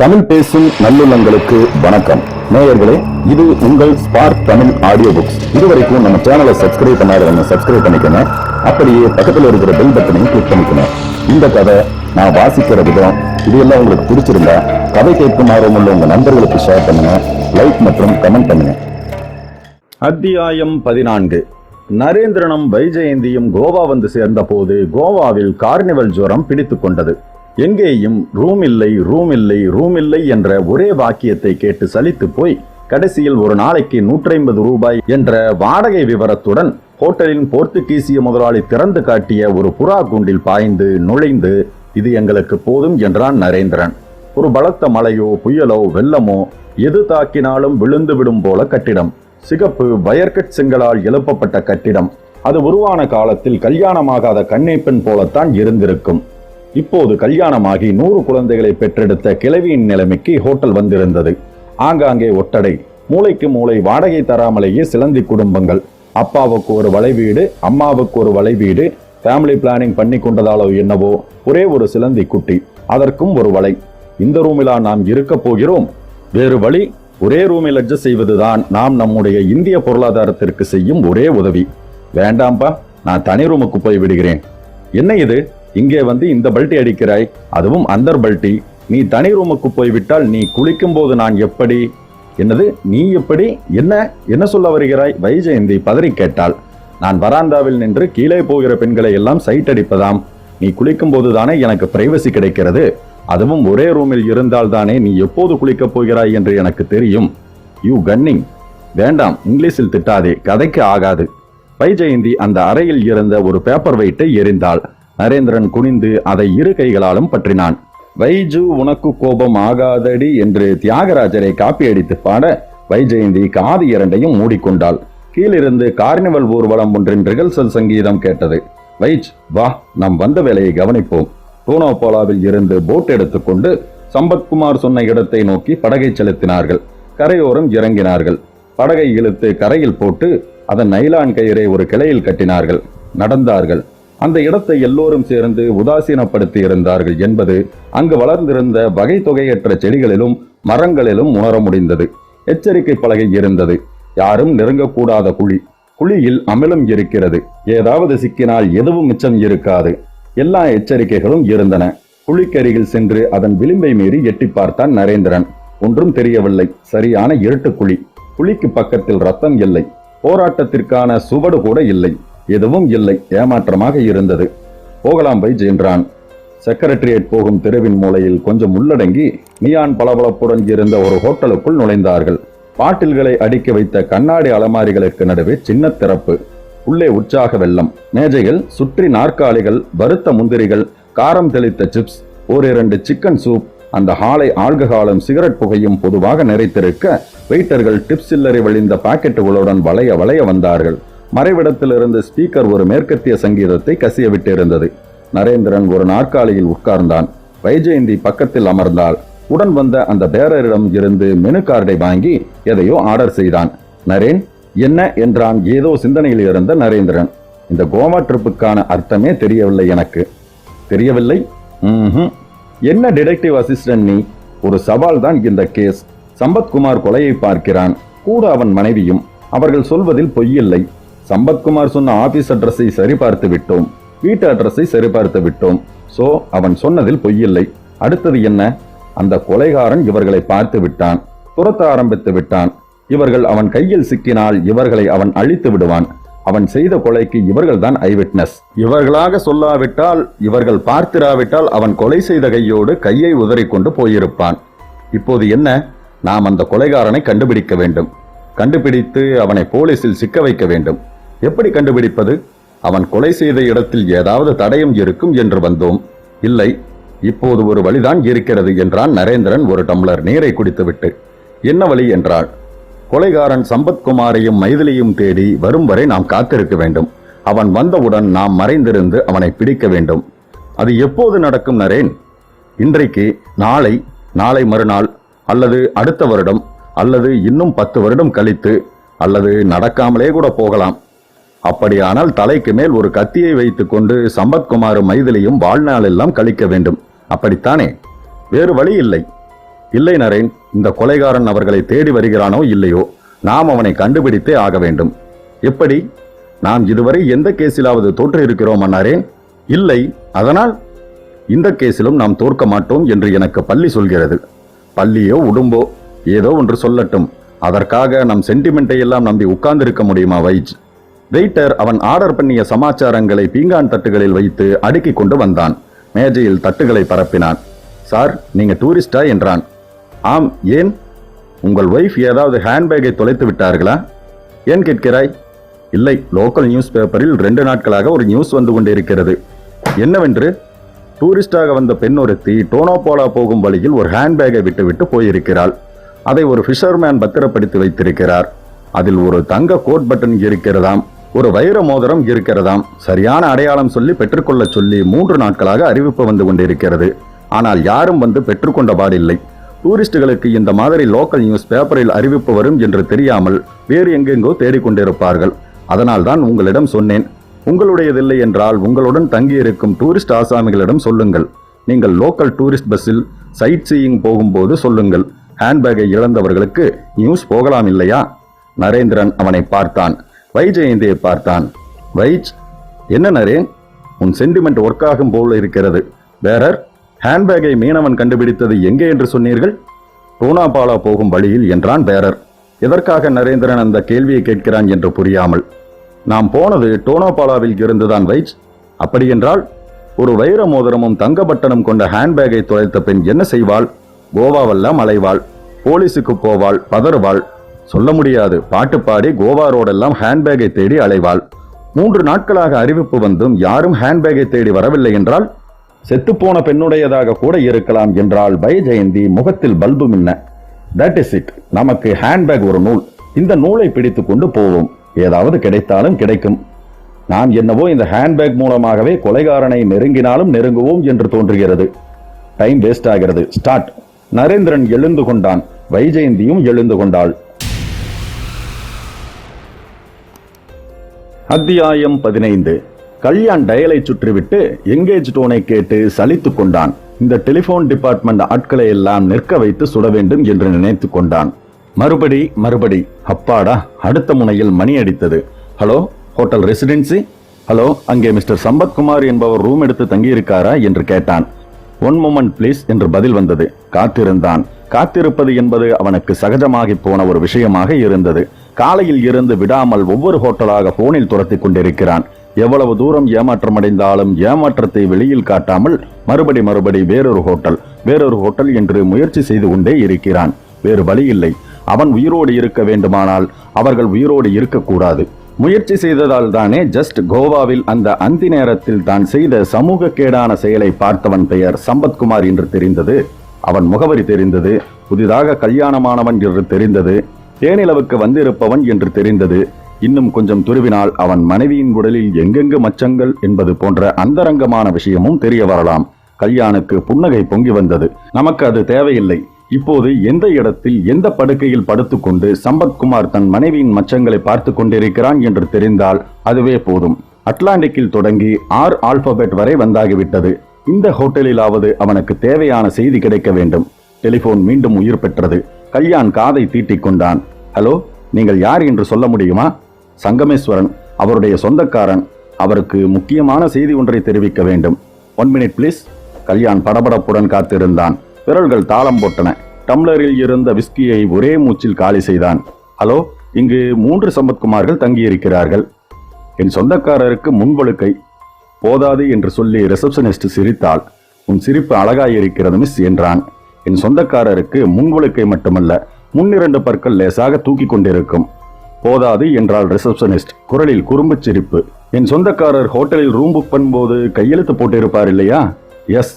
தமிழ் பேசும் நல்லுள்ளங்களுக்கு வணக்கம். நேயர்களே, இது உங்கள் ஸ்பார்க் தமிழ் ஆடியோ புக்ஸ். இதுவரைக்கும் நம்ம சேனலை சப்ஸ்கிரைப் பண்ணாதவங்க சப்ஸ்கிரைப் பண்ணிக்கணும். அப்படியே பக்கத்தில் இருக்கிற பெல் பட்டனையும் கிளிக் பண்ணிக்கணும். இந்த கதை நான் வாசிக்கிற விதம் இதெல்லாம் உங்களுக்கு பிடிச்சிருந்தா கதை கேட்கும் ஆர்வம் உள்ள உங்க நண்பர்களுக்கு ஷேர் பண்ணுங்க, லைக் மற்றும் கமெண்ட் பண்ணுங்க. அத்தியாயம் 14. நரேந்திரனும் வைஜெயந்தியும் கோவா வந்து சேர்ந்த போது கோவாவில் கார்னிவல் ஜுரம் பிடித்துக் கொண்டது. எங்கேயும் ரூம் இல்லை ரூம் இல்லை ரூம் இல்லை என்ற ஒரே வாக்கியத்தை கேட்டு சலித்து போய் கடைசியில் ஒரு நாளைக்கு 150 ரூபாய் என்ற வாடகை விவரத்துடன் ஹோட்டலின் போர்த்துகீசிய முதலாளி திறந்து காட்டிய ஒரு புறா கூண்டில் பாய்ந்து நுழைந்து இது எங்களுக்கு போதும் என்றான் நரேந்திரன். ஒரு பலத்த மழையோ புயலோ வெள்ளமோ எது தாக்கினாலும் விழுந்து விடும் போல கட்டிடம். சிகப்பு வயர்கட் செங்கலால் எழுப்பப்பட்ட கட்டிடம். அது உருவான காலத்தில் கல்யாணமாகாத கன்னிப்பெண் போலத்தான் இருந்திருக்கும். இப்போது கல்யாணமாகி 100 குழந்தைகளை பெற்றெடுத்த கிழவியின் நிலைமைக்கு ஹோட்டல் வந்திருந்தது. ஆங்காங்கே ஒட்டடை, மூளைக்கு மூளை வாடகை தராமலேயே சிலந்தி குடும்பங்கள். அப்பாவுக்கு ஒரு வலை வீடு, அம்மாவுக்கு ஒரு வலை வீடு. ஃபேமிலி பிளானிங் பண்ணி கொண்டதாலோ என்னவோ ஒரே ஒரு சிலந்தி குட்டி, அதற்கும் ஒரு வலை. இந்த ரூமிலா நாம் இருக்க போகிறோம்? வேறு வழி, ஒரே ரூமில் அட்ஜஸ்ட் செய்வதுதான் நாம் நம்முடைய இந்திய பொருளாதாரத்திற்கு செய்யும் ஒரே உதவி. வேண்டாம்பா, நான் தனி ரூமுக்கு போய் விடுகிறேன். என்ன இது, இங்கே வந்து இந்த பல்ட்டி அடிக்கிறாய், அதுவும் அந்தர் பல்ட்டி. நீ தனி ரூமுக்கு போய்விட்டால் நீ குளிக்கும் போது நான் எப்படி? என்னது, நீ எப்படி? என்ன சொல்ல வருகிறாய்? வைஜெயந்தி பதறி கேட்டாள். நான் வராந்தாவில் நின்று கீழே போகிற பெண்களை எல்லாம் சைட் அடிப்பதாம். நீ குளிக்கும் போதுதானே எனக்கு பிரைவசி கிடைக்கிறது. அதுவும் ஒரே ரூமில் இருந்தால் தானே நீ எப்போது குளிக்கப் போகிறாய் என்று எனக்கு தெரியும். You Canning. வேண்டாம், இங்கிலீஷில் திட்டாதே, கதைக்கு ஆகாது. வைஜெயந்தி அந்த அறையில் இருந்த ஒரு பேப்பர் வெயிட்டை எறிந்தாள். நரேந்திரன் குனிந்து அதை இரு கைகளாலும் பற்றினான். வைஜு, உனக்கு கோபம் ஆகாதடி என்று தியாகராஜரை காப்பி அடித்து பாட வைஜெயந்தி காது இரண்டையும் மூடிக்கொண்டாள். கீழிருந்து கார்னிவல் ஊர்வலம் ஒன்றின் ரிகல்சல் சங்கீதம் கேட்டது. வைஜ், வா, நாம் வந்த வேலையை கவனிப்போம். டோனோபோலாவில் இருந்து போட் எடுத்துக்கொண்டு சம்பத்குமார் சொன்ன இடத்தை நோக்கி படகை செலுத்தினார்கள். கரையோரம் இறங்கினார்கள். படகை இழுத்து கரையில் போட்டு அதன் நைலான் கயிறை ஒரு கிளையில் கட்டினார்கள். நடந்தார்கள். அந்த இடத்தை எல்லோரும் சேர்ந்து உதாசீனப்படுத்தி இருந்தார்கள் என்பது அங்கு வளர்ந்திருந்த வகை தொகையற்ற செடிகளிலும் மரங்களிலும் உணர முடிந்தது. எச்சரிக்கை பலகை இருந்தது. யாரும் நெருங்கக்கூடாத குழி. குழியில் அமிலம் இருக்கிறது. ஏதாவது சிக்கினால் எதுவும் மிச்சம் இருக்காது. எல்லா எச்சரிக்கைகளும் இருந்தன. குழிக்கருகில் சென்று அதன் விளிம்பை மீறி எட்டி பார்த்தான் நரேந்திரன். ஒன்றும் தெரியவில்லை. சரியான இருட்டு குழி. குழிக்கு பக்கத்தில் ரத்தம் இல்லை. போராட்டத்திற்கான சுவடு கூட இல்லை. எதுவும் இல்லை. ஏமாற்றமாக இருந்தது. போகலாம் வைஜ் என்றான். செக்ரட்டரியேட் போகும் தெருவின் மூலையில் கொஞ்சம் உள்ளடங்கி நியான் பளபளப்புடன் இருந்த ஒரு ஹோட்டலுக்குள் நுழைந்தார்கள். பாட்டில்களை அடுக்கி வைத்த கண்ணாடி அலமாரிகளுக்கு நடுவே சின்ன திறப்பு. உள்ளே உற்சாக வெள்ளம். மேஜைகள், சுற்றி நாற்காலிகள், வறுத்த முந்திரிகள், காரம் தெளித்த சிப்ஸ், ஓரிரண்டு சிக்கன் சூப். அந்த ஹாலை ஆல்கஹாலும் சிகரெட் புகையும் பொதுவாக நிறைத்திருக்க வெயிட்டர்கள் டிப்ஸ் சில்லறை வழிந்த பாக்கெட்டுகளுடன் வளைய வளைய வந்தார்கள். மறைவிடத்திலிருந்து ஸ்பீக்கர் ஒரு மேற்கத்திய சங்கீதத்தை கசிய விட்டிருந்தது. நரேந்திரன் ஒரு நாற்காலியில் உட்கார்ந்தான். வைஜெயந்தி பக்கத்தில் அமர்ந்தாள். உடன் வந்த அந்த பேரரிடம் இருந்து மெனு கார்டை வாங்கி எதையோ ஆர்டர் செய்தான். நரேன், என்ன என்றான் ஏதோ சிந்தனையில் இருந்த நரேந்திரன். இந்த கோவா ட்ரிப்புக்கான அர்த்தமே தெரியவில்லை எனக்கு. தெரியவில்லை? என்ன டிடெக்டிவ் அசிஸ்டன்ட் நீ? ஒரு சவால் தான் இந்த கேஸ். சம்பத்குமார் கொலையை பார்க்கிறான், கூட அவன் மனைவியும். அவர்கள் சொல்வதில் பொய்யில்லை. சம்பத்குமார் சொன்ன ஆபீஸ் அட்ரஸை சரிபார்த்து விட்டோம், வீட்டு அட்ரஸை சரிபார்த்து விட்டோம். சோ அவன் சொன்னதில் பொய்யில்லை. அடுத்தது என்ன? அந்த கொலைகாரன் இவர்களை பார்த்து விட்டான், துரத்த ஆரம்பித்து விட்டான். இவர்கள் அவன் கையில் சிக்கினால் இவர்களை அவன் அழித்து விடுவான். அவன் செய்த கொலைக்கு இவர்கள் தான் ஐவிட்னஸ். இவர்களாக சொல்லாவிட்டால், இவர்கள் பார்த்திராவிட்டால் அவன் கொலை செய்த கையோடு கையை உதறிக்கொண்டு போயிருப்பான். இப்போது என்ன? நாம் அந்த கொலைகாரனை கண்டுபிடிக்க வேண்டும். கண்டுபிடித்து அவனை போலீசில் சிக்க வைக்க வேண்டும். எப்படி கண்டுபிடிப்பது? அவன் கொலை செய்த இடத்தில் ஏதாவது தடயம் இருக்கும் என்று வந்தோம். இல்லை, இப்போது ஒரு வழிதான் இருக்கிறது என்றான் நரேந்திரன் ஒரு டம்ளர் நீரை குடித்துவிட்டு. என்ன வழி என்றாள். கொலைகாரன் சம்பத்குமாரையும் மைதிலியும் தேடி வரும் வரை நாம் காத்திருக்க வேண்டும். அவன் வந்தவுடன் நாம் மறைந்திருந்து அவனை பிடிக்க வேண்டும். அது எப்போது நடக்கும் நரேன்? இன்றைக்கு, நாளை, நாளை மறுநாள், அல்லது அடுத்த வருடம், அல்லது இன்னும் 10 வருடம் கழித்து, அல்லது நடக்காமலே கூட போகலாம். அப்படியானால் தலைக்கு மேல் ஒரு கத்தியை வைத்துக் கொண்டு சம்பத்குமாரும் மைதிலியும் வாழ்நாள் எல்லாம் கழிக்க வேண்டும். அப்படித்தானே? வேறு வழி இல்லை. இல்லை நரேன், இந்த கொலைகாரன் அவர்களை தேடி வருகிறானோ இல்லையோ, நாம் அவனை கண்டுபிடித்தே ஆக வேண்டும். எப்படி? நாம் இதுவரை எந்த கேஸிலாவது தோற்று இருக்கிறோமா நரேன்? இல்லை. அதனால் இந்த கேஸிலும் நாம் தோற்க மாட்டோம் என்று எனக்கு பள்ளி சொல்கிறது. பள்ளியோ உடும்போ ஏதோ ஒன்று சொல்லட்டும், அதற்காக நம் சென்டிமெண்ட்டை எல்லாம் நம்பி உட்கார்ந்திருக்க முடியுமா வைஜ்? வெயிட்டர் அவன் ஆர்டர் பண்ணிய சமாச்சாரங்களை பீங்கான் தட்டுகளில் வைத்து அடுக்கிக் கொண்டு வந்தான். மேஜையில் தட்டுகளை பரப்பினான். சார், நீங்க டூரிஸ்டா என்றான். ஆம். ஏன்? உங்கள் ஒய்ஃப் ஏதாவது ஹேண்ட்பேக்கை தொலைத்து விட்டார்களா? ஏன் கேட்கிறாய்? இல்லை, லோக்கல் நியூஸ் பேப்பரில் 2 நாட்களாக ஒரு நியூஸ் வந்து கொண்டிருக்கிறது. என்னவென்று? டூரிஸ்டாக வந்த பெண் ஒருத்தி டோனோபோலா போகும் வழியில் ஒரு ஹேண்ட்பேக்கை விட்டுவிட்டு போயிருக்கிறாள். அதை ஒரு ஃபிஷர்மேன் பத்திரப்படுத்தி வைத்திருக்கிறார். அதில் ஒரு தங்க கோட் பட்டன் இருக்கிறதாம், ஒரு வைர மோதிரம் இருக்கிறதாம். சரியான அடையாளம் சொல்லி பெற்றுக்கொள்ள சொல்லி 3 நாட்களாக அறிவிப்பு வந்து கொண்டிருக்கிறது. ஆனால் யாரும் வந்து பெற்றுக்கொண்ட பாடில்லை. டூரிஸ்டுகளுக்கு இந்த மாதிரி லோக்கல் நியூஸ் பேப்பரில் அறிவிப்பு வரும் என்று தெரியாமல் வேறு எங்கெங்கோ தேடிக்கொண்டிருப்பார்கள். அதனால்தான் உங்களிடம் சொன்னேன். உங்களுடையதில்லை என்றால் உங்களுடன் தங்கியிருக்கும் டூரிஸ்ட் ஆசாமிகளிடம் சொல்லுங்கள். நீங்கள் லோக்கல் டூரிஸ்ட் பஸ்ஸில் சைட் சீயிங் போகும்போது சொல்லுங்கள். ஹேண்ட்பேக்கை இழந்தவர்களுக்கு நியூஸ் போகலாம் இல்லையா? நரேந்திரன் அவனை பார்த்தான். வைஜெயந்தியை பார்த்தான். வைஜ், என்ன நரேன், உன் சென்டிமெண்ட் ஒர்க் ஆகும் போல் இருக்கிறது. வேறர், ஹேண்ட்பேக்கை மீனவன் கண்டுபிடித்தது எங்கே என்று சொன்னீர்கள்? டோனாபாலா போகும் வழியில் என்றான் பேரர். எதற்காக நரேந்திரன் அந்த கேள்வியை கேட்கிறான் என்று புரியாமல். நாம் போனது டோனாபாலாவில் இருந்துதான் வைஜ். அப்படியென்றால் ஒரு வைர மோதிரமும் தங்க பட்டனும் கொண்ட ஹேண்ட்பேக்கை தொலைத்த பெண் என்ன செய்வாள்? கோவாவெல்லாம் அலைவாள், போலீஸுக்கு போவாள், பதறுவாள். சொல்ல முடியாது. பாட்டு பாடி கோவா ரோடெல்லாம் ஹேண்ட்பேக்கை தேடி அலைவாள். 3 நாட்களாக அறிவிப்பு வந்தும் யாரும் ஹேண்ட்பேக்கை தேடி வரவில்லை என்றால் செத்துப்போன பெண்ணுடையதாக கூட இருக்கலாம் என்றால் வைஜெயந்தி முகத்தில் பல்பு மின்ன. That is it. நமக்கு ஹேண்ட்பேக் ஒரு நூல். இந்த நூலை பிடித்து கொண்டு போவோம். ஏதாவது கிடைத்தாலும் கிடைக்கும். நாம் என்னவோ இந்த ஹேண்ட்பேக் மூலமாகவே கொலைகாரனை நெருங்கினாலும் நெருங்குவோம் என்று தோன்றுகிறது. டைம் வேஸ்ட் ஆகிறது. ஸ்டார்ட். நரேந்திரன் எழுந்து கொண்டான். வைஜெயந்தியும் எழுந்து கொண்டாள். அத்தியாயம் 15. கல்யாண் டயலை சுற்றிவிட்டு எங்கேஜ் டோனை கேட்டு சலித்து கொண்டான். இந்த டெலிபோன் டிபார்ட்மெண்ட் ஆட்களை எல்லாம் நிற்க வைத்து சுட வேண்டும் என்று நினைத்து கொண்டான். மறுபடி அப்பாடா, அடுத்த முனையில் மணி அடித்தது. Hello, hotel residency? ஹலோ, அங்கே மிஸ்டர் சம்பத்குமார் என்பவர் ரூம் எடுத்து தங்கியிருக்காரா என்று கேட்டான். 1 மொமெண்ட் ப்ளீஸ் என்று பதில் வந்தது. காத்திருந்தான். காத்திருப்பது என்பது அவனுக்கு சகஜமாகி போன ஒரு விஷயமாக இருந்தது. காலையில் இருந்து விடாமல் ஒவ்வொரு ஹோட்டலாக போனில் துரத்தி கொண்டிருக்கிறான். எவ்வளவு தூரம் ஏமாற்றமடைந்தாலும் ஏமாற்றத்தை வெளியில் காட்டாமல் மறுபடி வேறொரு ஹோட்டல் என்று முயற்சி செய்து கொண்டே இருக்கிறான். வேறு வழி இல்லை. அவன் உயிரோடு இருக்க வேண்டுமானால் அவர்கள் உயிரோடு இருக்கக்கூடாது. முயற்சி செய்ததால் தானே ஜஸ்ட் கோவாவில் அந்த அந்தி நேரத்தில் தான் செய்த சமூக கேடான செயலை பார்த்தவன் பெயர் சம்பத்குமார் என்று தெரிந்தது. அவன் முகவரி தெரிந்தது. புதிதாக கல்யாணமானவன் என்று தெரிந்தது. தேனிலவுக்கு வந்திருப்பவன் என்று தெரிந்தது. இன்னும் கொஞ்சம் துருவினால் அவன் மனைவியின் உடலில் எங்கெங்கு மச்சங்கள் என்பது போன்ற அந்தரங்கமான விஷயமும் தெரிய வரலாம். கல்யாணுக்கு புன்னகை பொங்கி வந்தது. நமக்கு அது தேவையில்லை. இப்போது எந்த இடத்தில் எந்த படுக்கையில் படுத்துக்கொண்டு சம்பத்குமார் தன் மனைவியின் மச்சங்களை பார்த்து கொண்டிருக்கிறான் என்று தெரிந்தால் அதுவே போதும். அட்லாண்டிக்கில் தொடங்கி 6 ஆல்பபெட் வரை வந்தாகிவிட்டது. இந்த ஹோட்டலிலாவது அவனுக்கு தேவையான செய்தி கிடைக்க வேண்டும். டெலிபோன் மீண்டும் உயிர் பெற்றது. கல்யாண் காதை தீட்டிக் கொண்டான். ஹலோ, நீங்கள் யார் என்று சொல்ல முடியுமா? சங்கமேஸ்வரன், அவருடைய சொந்தக்காரன். அவருக்கு முக்கியமான செய்தி ஒன்றை தெரிவிக்க வேண்டும். 1 மினிட் ப்ளீஸ். கல்யாண் படபடப்புடன் காத்திருந்தான். விரல்கள் தாளம் போட்டன. டம்ளரில் இருந்த விஸ்கியை ஒரே மூச்சில் காலி செய்தான். ஹலோ, இங்கு 3 சம்பத்குமார்கள் தங்கியிருக்கிறார்கள். என் சொந்தக்காரருக்கு முன்வழுக்கை போதாது என்று சொல்லி ரிசப்ஷனிஸ்ட் சிரித்தாள். உன் சிரிப்பு அழகாயிருக்கிறது மிஸ் என்றான். என் சொந்தக்காரருக்கு முன்வழுக்கை மட்டுமல்ல, முன் 2 பற்கள் லேசாக தூக்கி கொண்டிருக்கும். போதாது என்றால் ரிசப்ஷனிஸ்ட். குரலில் குறும்பு சிரிப்பு. என் சொந்தக்காரர் ஹோட்டலில் ரூம் புக் பண்ணும்போது கையெழுத்து போட்டிருப்பார் இல்லையா? எஸ்.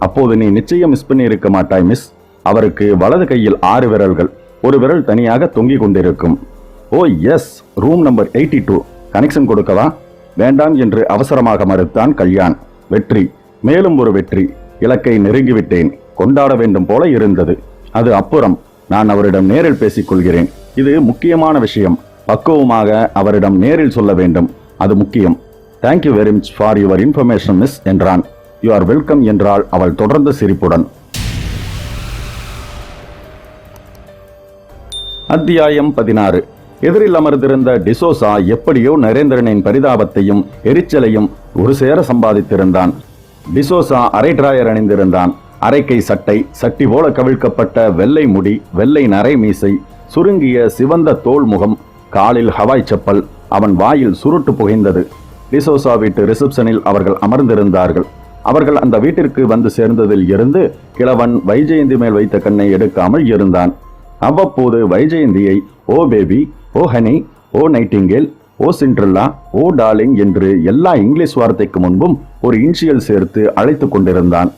அப்போது நீ நிச்சயம் மிஸ் பண்ணி இருக்க மாட்டாய் மிஸ். அவருக்கு வலது கையில் 6 விரல்கள், ஒரு விரல் தனியாக தொங்கிக் கொண்டிருக்கும். ஓ எஸ், ரூம் நம்பர் 82. கனெக்ஷன் கொடுக்கவா? வேண்டாம் என்று அவசரமாக மறுத்தான் கல்யாண். வெற்றி, மேலும் ஒரு வெற்றி. இலக்கை நெருங்கிவிட்டேன். கொண்டாட வேண்டும் போல இருந்தது. அது அப்புறம், நான் அவரிடம் நேரில் பேசிக் கொள்கிறேன். இது முக்கியமான விஷயம். பக்குவமாக அவரிடம் நேரில் சொல்ல வேண்டும். அது முக்கியம். Thank you very much for your information miss என்றான். யூ ஆர் வெல்கம் என்றாள் அவள் தொடர்ந்த சிரிப்புடன். அத்தியாயம் 16. எதிரில் அமர்ந்திருந்த டிசோசா எப்படியோ நரேந்திரனின் பரிதாபத்தையும் எரிச்சலையும் ஒரு சேர சம்பாதித்திருந்தான். டிசோசா அரை டிராயர் அணிந்திருந்தான். அரைக்கை சட்டை, சட்டி போல கவிழ்க்கப்பட்ட வெள்ளை முடி, வெள்ளை நரை மீசை, சுருங்கிய சிவந்த தோல் முகம், காலில் ஹவாய் செப்பல். அவன் வாயில் சுருட்டு புகைந்தது. டிசோசா வீட்டு ரிசப்ஷனில் அவர்கள் அமர்ந்திருந்தார்கள். அவர்கள் அந்த வீட்டிற்கு வந்து சேர்ந்ததில் இருந்து கிழவன் வைஜெயந்தி மேல் வைத்த கண்ணை எடுக்காமல் இருந்தான். அவ்வப்போது வைஜெயந்தியை ஓ பேபி, ஓ ஹனி, ஓ நைட்டிங்கேல், ஓ சிண்ட்ரெல்லா, ஓ டார்லிங் என்று எல்லா இங்கிலீஷ் வார்த்தைக்கு முன்பும் ஒரு இன்ஷியல் சேர்த்து அழைத்து கொண்டிருந்தான்.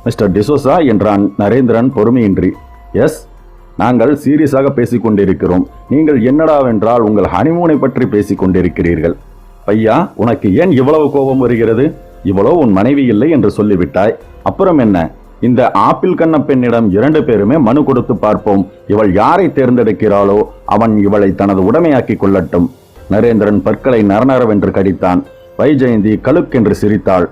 மிஸ்டர் டிசோசா என்றான் நரேந்திரன் பொறுமையின்றி. எஸ், நாங்கள் சீரியஸாக பேசிக் கொண்டிருக்கிறோம். நீங்கள் என்னடாவென்றால் உங்கள் ஹனிமூனை பற்றி பேசிக் கொண்டிருக்கிறீர்கள். பையா, உனக்கு ஏன் இவ்வளவு கோபம் வருகிறது? இவ்வளோ உன் மனைவி இல்லை என்று சொல்லிவிட்டாய். அப்புறம் என்ன? இந்த ஆப்பிள் கண்ண பெண்ணிடம் 2 பேருமே மனு கொடுத்து பார்ப்போம். இவள் யாரை தேர்ந்தெடுக்கிறாளோ அவன் இவளை தனது உடைமையாக்கிக் கொள்ளட்டும். நரேந்திரன் பற்களை நரநரவென்று கடித்தான். வைஜெயந்தி கலுக்கென்று சிரித்தாள்.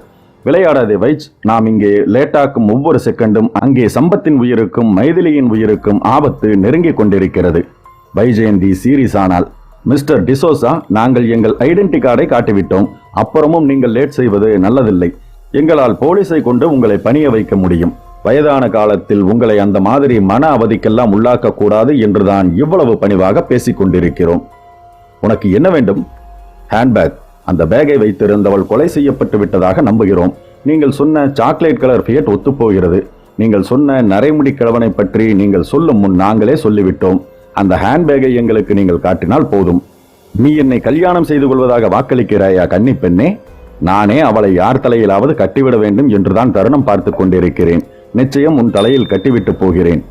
விளையாடாதே வைஜ், நாம் இங்கே லேட்டாக்கும் ஒவ்வொரு செகண்டும் அங்கே சம்பத்தின் உயிருக்கும் மைதிலியின் உயிருக்கும் ஆபத்து நெருங்கிக் கொண்டிருக்கிறது. வைஜெயந்தி சீரியஸானாள். மிஸ்டர் டிசோசா, நாங்கள் எங்கள் ஐடென்டி கார்டை காட்டிவிட்டோம். அப்புறமும் நீங்கள் லேட் செய்வது நல்லதில்லை. எங்களால் போலீஸை கொண்டு உங்களை பணிய வைக்க முடியும். வயதான காலத்தில் உங்களை அந்த மாதிரி மன அவதிக்கெல்லாம் உள்ளாக்க கூடாது என்றுதான் இவ்வளவு பணிவாக பேசிக் கொண்டிருக்கிறோம். உனக்கு என்ன வேண்டும்? ஹேண்ட்பேக். அந்த பேக்கை வைத்திருந்தவள் கொலை செய்யப்பட்டு விட்டதாக நம்புகிறோம். நீங்கள் சொன்ன சாக்லேட் கலர் ஃபியட் ஒத்துப்போகிறது. நீங்கள் சொன்ன நரைமுடி கிழவனை பற்றி நீங்கள் சொல்லும் முன் நாங்களே சொல்லிவிட்டோம். அந்த ஹேண்ட்பேக்கை எங்களுக்கு நீங்கள் காட்டினால் போதும். நீ என்னை கல்யாணம் செய்து கொள்வதாக வாக்களிக்கிறாயா கன்னி பெண்ணே? நானே அவளை யார் தலையிலாவது கட்டிவிட வேண்டும் என்றுதான் தருணம் பார்த்து கொண்டிருக்கிறேன். நிச்சயம் உன் தலையில் கட்டிவிட்டு போகிறேன்.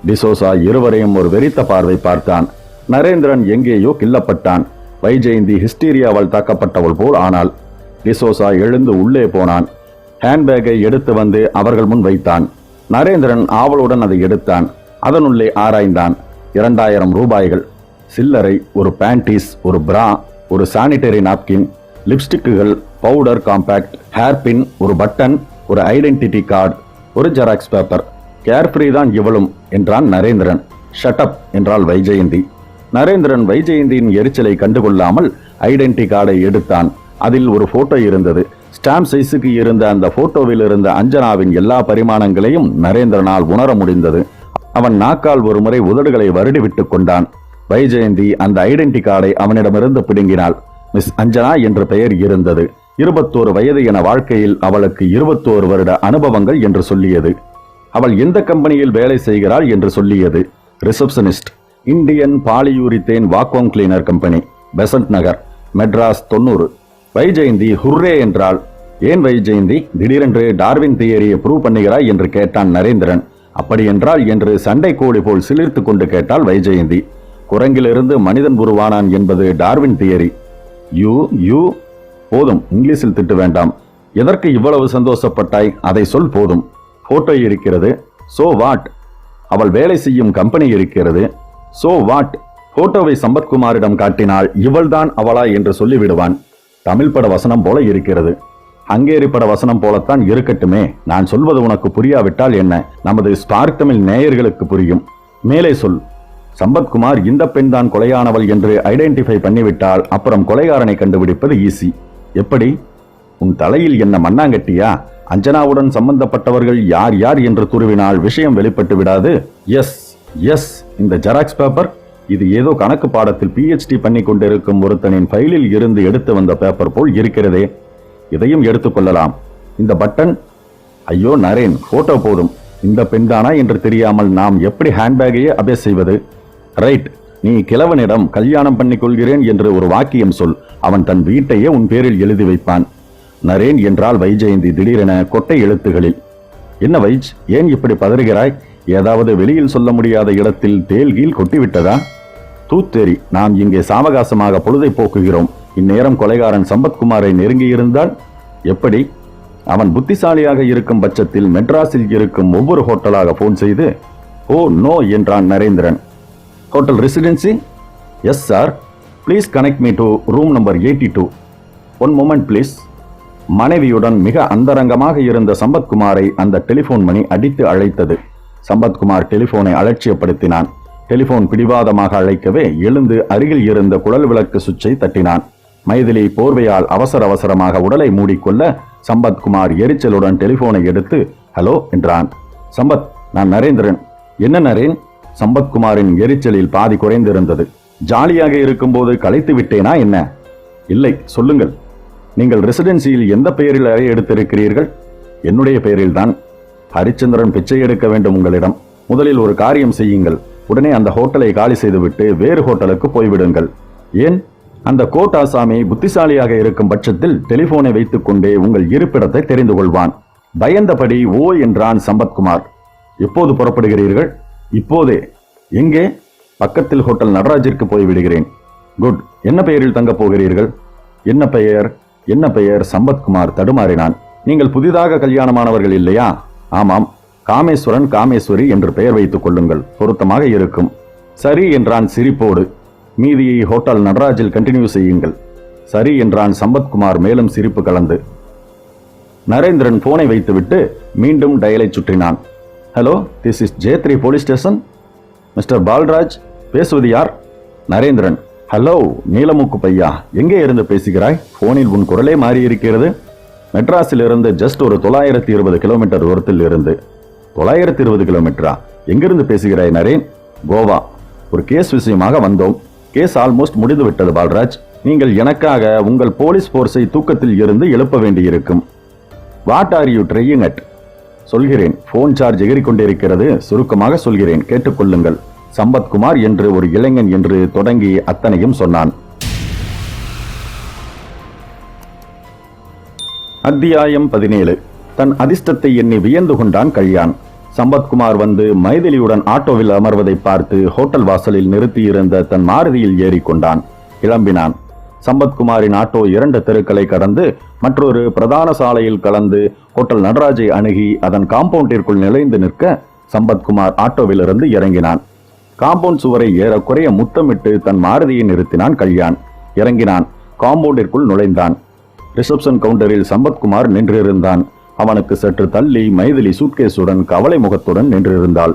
டிசோசா இருவரையும் ஒரு வெறித்த பார்வை பார்த்தான். நரேந்திரன் எங்கேயோ கிள்ளப்பட்டான். வைஜெயந்தி ஹிஸ்டீரியாவால் தாக்கப்பட்டவள் போல் ஆனாள். டிசோசா எழுந்து உள்ளே போனான். ஹேண்ட்பேக்கை எடுத்து வந்து அவர்கள் முன் வைத்தான். நரேந்திரன் ஆவலுடன் அதை எடுத்தான். அதனுள்ளே ஆராய்ந்தான். 2000 ரூபாய்கள், சில்லறை, ஒரு பேண்டீஸ், ஒரு பிரா, ஒரு சானிட்டரி நாப்கின், லிப்ஸ்டிக்குகள், பவுடர், காம்பேக்ட், ஹேர்பின், ஒரு பட்டன், ஒரு ஐடென்டிட்டி கார்டு, ஒரு ஜெராக்ஸ் பேப்பர். கேர்ஃப்ரீ தான் இவளும் என்றான் நரேந்திரன். ஷட்டப் என்றாள் வைஜெயந்தி. நரேந்திரன் வைஜெயந்தியின் எரிச்சலை கண்டுகொள்ளாமல் ஐடென்டி கார்டை எடுத்தான். அதில் ஒரு போட்டோ இருந்தது. ஸ்டாம்ப் சைஸுக்கு இருந்த அந்த போட்டோவில் இருந்த அஞ்சனாவின் எல்லா பரிமாணங்களையும் நரேந்திரனால் உணர முடிந்தது. அவன் நாக்கால் ஒரு முறை உதடுகளை வருடிவிட்டுக் கொண்டான். வைஜெயந்தி அந்த ஐடென்டி கார்டை அவனிடமிருந்து பிடுங்கினாள். மிஸ் அஞ்சனா என்ற பெயர் இருந்தது. 21 வயது என வாழ்க்கையில் அவளுக்கு 21 வருட அனுபவங்கள் என்று சொல்லியது. அவள் எந்த கம்பெனியில் வேலை செய்கிறாள் என்று சொல்லியது. Receptionist, Indian polyurethane vacuum cleaner company, Besant Nagar, Madras 90. Vaijayanthi hurray என்றாள். ஏன் வைஜெயந்தி திடீரென்று டார்வின் தியரியை ப்ரூவ் பண்ணுகிறாய் என்று கேட்டான் நரேந்திரன். அப்படி என்றால் என்று சண்டை கோழி போல் சிலிர்த்து கொண்டு கேட்டாள் வைஜெயந்தி. குரங்கிலிருந்து மனிதன் உருவானான் என்பது டார்வின் தியரி. யூ போதும், இங்கிலீஷில் திட்டு வேண்டாம். எதற்கு இவ்வளவு சந்தோஷப்பட்டாய்? அதை சொல் போதும். போட்டோ இருக்கிறது. So what? அவள் வேலை செய்யும் கம்பெனி இருக்கிறது. So what? போட்டோவை சம்பத்குமாரிடம் காட்டினால் இவள்தான் அவளா என்று சொல்லிவிடுவான். தமிழ் பட வசனம் போல இருக்கிறது. ஹங்கேரி பட வசனம் போலத்தான் இருக்கட்டுமே. நான் சொல்வது உனக்கு புரியாவிட்டால் என்ன, நமது ஸ்பார்க் தமிழ் நேயர்களுக்கு புரியும். மேலே சொல். சம்பத்குமார் இந்த பெண் தான் கொலையானவள் என்று ஐடென்டிஃபை பண்ணிவிட்டால் அப்புறம் கொலைகாரனை கண்டுபிடிப்பது ஈஸி. எப்படி? உன் தலையில் என்ன மண்ணாங்கட்டியா? அஞ்சனாவுடன் சம்பந்தப்பட்டவர்கள் யார் யார் என்று துருவினால் விஷயம் வெளிப்பட்டு விடாது. எஸ், இந்த ஜெராக்ஸ் பேப்பர், இது ஏதோ கணக்கு பாடத்தில் PhD பண்ணி கொண்டிருக்கும் ஒருத்தனின் ஃபைலில் இருந்து எடுத்து வந்த பேப்பர் போல் இருக்கிறதே. இதையும் எடுத்துக்கொள்ளலாம். இந்த பட்டன், ஐயோ நரேன், போட்டோ போதும். இந்த பெண்தானா என்று தெரியாமல் நாம் எப்படி ஹேண்ட்பேக்கையே அபேஸ் செய்வது? ரைட், நீ கிழவனிடம் கல்யாணம் பண்ணிக் கொள்கிறேன் என்று ஒரு வாக்கியம் சொல். அவன் தன் வீட்டையே உன் பேரில் எழுதி வைப்பான். நரேன் என்றால் வைஜெயந்தி திடீரென கொட்டை எழுத்துகளில். என்ன வைஜ், ஏன் இப்படி பதறுகிறாய்? ஏதாவது வெளியில் சொல்ல முடியாத இடத்தில் தேல்கீழ் கொட்டிவிட்டதா? தூத்தேரி, நாம் இங்கே சாவகாசமாக பொழுதை போக்குகிறோம். இந்நேரம் கொலைகாரன் சம்பத்குமாரை நெருங்கியிருந்தால் எப்படி? அவன் புத்திசாலியாக இருக்கும் பட்சத்தில் மெட்ராஸில் இருக்கும் ஒவ்வொரு ஹோட்டலாக போன் செய்து ஓ நோ என்றான் Narendran. Hotel residency? Yes sir, please connect me to room number 82. One moment please. மனைவியுடன் மிக அந்தரங்கமாக இருந்த சம்பத்குமாரை அந்த டெலிபோன் மணி அடித்து அழைத்தது. சம்பத்குமார் டெலிபோனை அலட்சியப்படுத்தினான். டெலிபோன் பிடிவாதமாக அழைக்கவே எழுந்து அருகில் இருந்த குழல் விளக்கு சுவிட்சை தட்டினான். மைதிலி போர்வையால் அவசர அவசரமாக உடலை மூடிக்கொள்ள சம்பத்குமார் எரிச்சலுடன் டெலிபோனை எடுத்து ஹலோ என்றான். சம்பத், நான் நரேந்திரன். என்ன நரேன்? சம்பத்குமாரின் எரிச்சலில் பாதி குறைந்திருந்தது. ஜாலியாக இருக்கும்போது களைத்து விட்டேனா என்ன? இல்லை, சொல்லுங்கள். நீங்கள் ரெசிடென்சியில் எந்த பெயரில் அறை எடுத்திருக்கிறீர்கள்? என்னுடைய பெயரில் தான். ஹரிச்சந்திரன் பிச்சை எடுக்க வேண்டும் உங்களிடம். முதலில் ஒரு காரியம் செய்யுங்கள். உடனே அந்த ஹோட்டலை காலி செய்துவிட்டு வேறு ஹோட்டலுக்கு போய்விடுங்கள். ஏன்? அந்த கோட் ஆசாமி புத்திசாலியாக இருக்கும் பட்சத்தில் டெலிபோனை வைத்துக் கொண்டே உங்கள் இருப்பிடத்தை தெரிந்து கொள்வான். பயந்தபடி ஓ என்றான் சம்பத்குமார். எப்போது புறப்படுகிறீர்கள்? இப்போதே. எங்கே? பக்கத்தில் ஹோட்டல் நடராஜிற்கு போய்விடுகிறேன். குட். என்ன பெயரில் தங்கப் போகிறீர்கள்? என்ன பெயர்? என்ன பெயர்? சம்பத்குமார் தடுமாறினான். நீங்கள் புதிதாக கல்யாணமானவர்கள் இல்லையா? ஆமாம். காமேஸ்வரன், காமேஸ்வரி என்று பெயர் வைத்துக் கொள்ளுங்கள், பொருத்தமாக இருக்கும். சரி என்றான் சிரிப்போடு. மீதியை ஹோட்டல் நடராஜில் கண்டினியூ செய்யுங்கள். சரி என்றான் சம்பத்குமார் மேலும் சிரிப்பு கலந்து. நரேந்திரன் போனை வைத்துவிட்டு மீண்டும் டயலை சுற்றினான். Hello, this is J3 police station. Mister Balraj, பேசுவது யார்? நரேந்திரன். ஹலோ நீலமுக்கு பையா, எங்கே இருந்து பேசுகிறாய்? போனில் உன் குரலே மாறி இருக்கிறது. மெட்ராஸில் இருந்து ஜஸ்ட் ஒரு 920 கிலோமீட்டர் தூரத்தில் இருந்து. 920 கிலோமீட்டரா? எங்கிருந்து பேசுகிறாய் நரேன்? கோவா. ஒரு கேஸ் விஷயமாக வந்தோம். கேஸ் ஆல்மோஸ்ட் முடிந்து விட்டது பால்ராஜ். நீங்கள் எனக்காக உங்கள் போலீஸ் போர்ஸை தூக்கத்தில் இருந்து எழுப்ப வேண்டியிருக்கும். What are you trying at? சொல்கிறேன். போன் சார்ஜ் எகிரிக்கொண்டிருக்கிறது. சுருக்கமாக சொல்கிறேன், கேட்டுக்கொள்ளுங்கள். சம்பத்குமார் என்று ஒரு இளைஞன் என்று தொடங்கி அத்தனையும் சொன்னான். அத்தியாயம் 17. தன் அதிர்ஷ்டத்தை எண்ணி வியந்து கொண்டான் கல்யாண். சம்பத்குமார் வந்து மைதிலியுடன் ஆட்டோவில் அமர்வதை பார்த்து ஹோட்டல் வாசலில் நிறுத்தியிருந்த தன் மாருதியில் ஏறிக்கொண்டான். கிளம்பினான். சம்பத்குமாரின் ஆட்டோ 2 தெருக்களை கடந்து மற்றொரு பிரதான சாலையில் கலந்து ஹோட்டல் நடராஜை அணுகி அதன் காம்பவுண்டிற்குள் நுழைந்து நிற்க சம்பத்குமார் ஆட்டோவிலிருந்து இறங்கினான். காம்பவுண்ட் சுவரை ஏறக்குறைய முத்தமிட்டு தன் மாருதியை நிறுத்தினான் கல்யாண். இறங்கினான். காம்பவுண்டிற்குள் நுழைந்தான். ரிசப்ஷன் கவுண்டரில் சம்பத்குமார் நின்றிருந்தான். அவனுக்கு சற்று தள்ளி மைதிலி சூட்கேஸுடன் கவலை முகத்துடன் நின்றிருந்தாள்.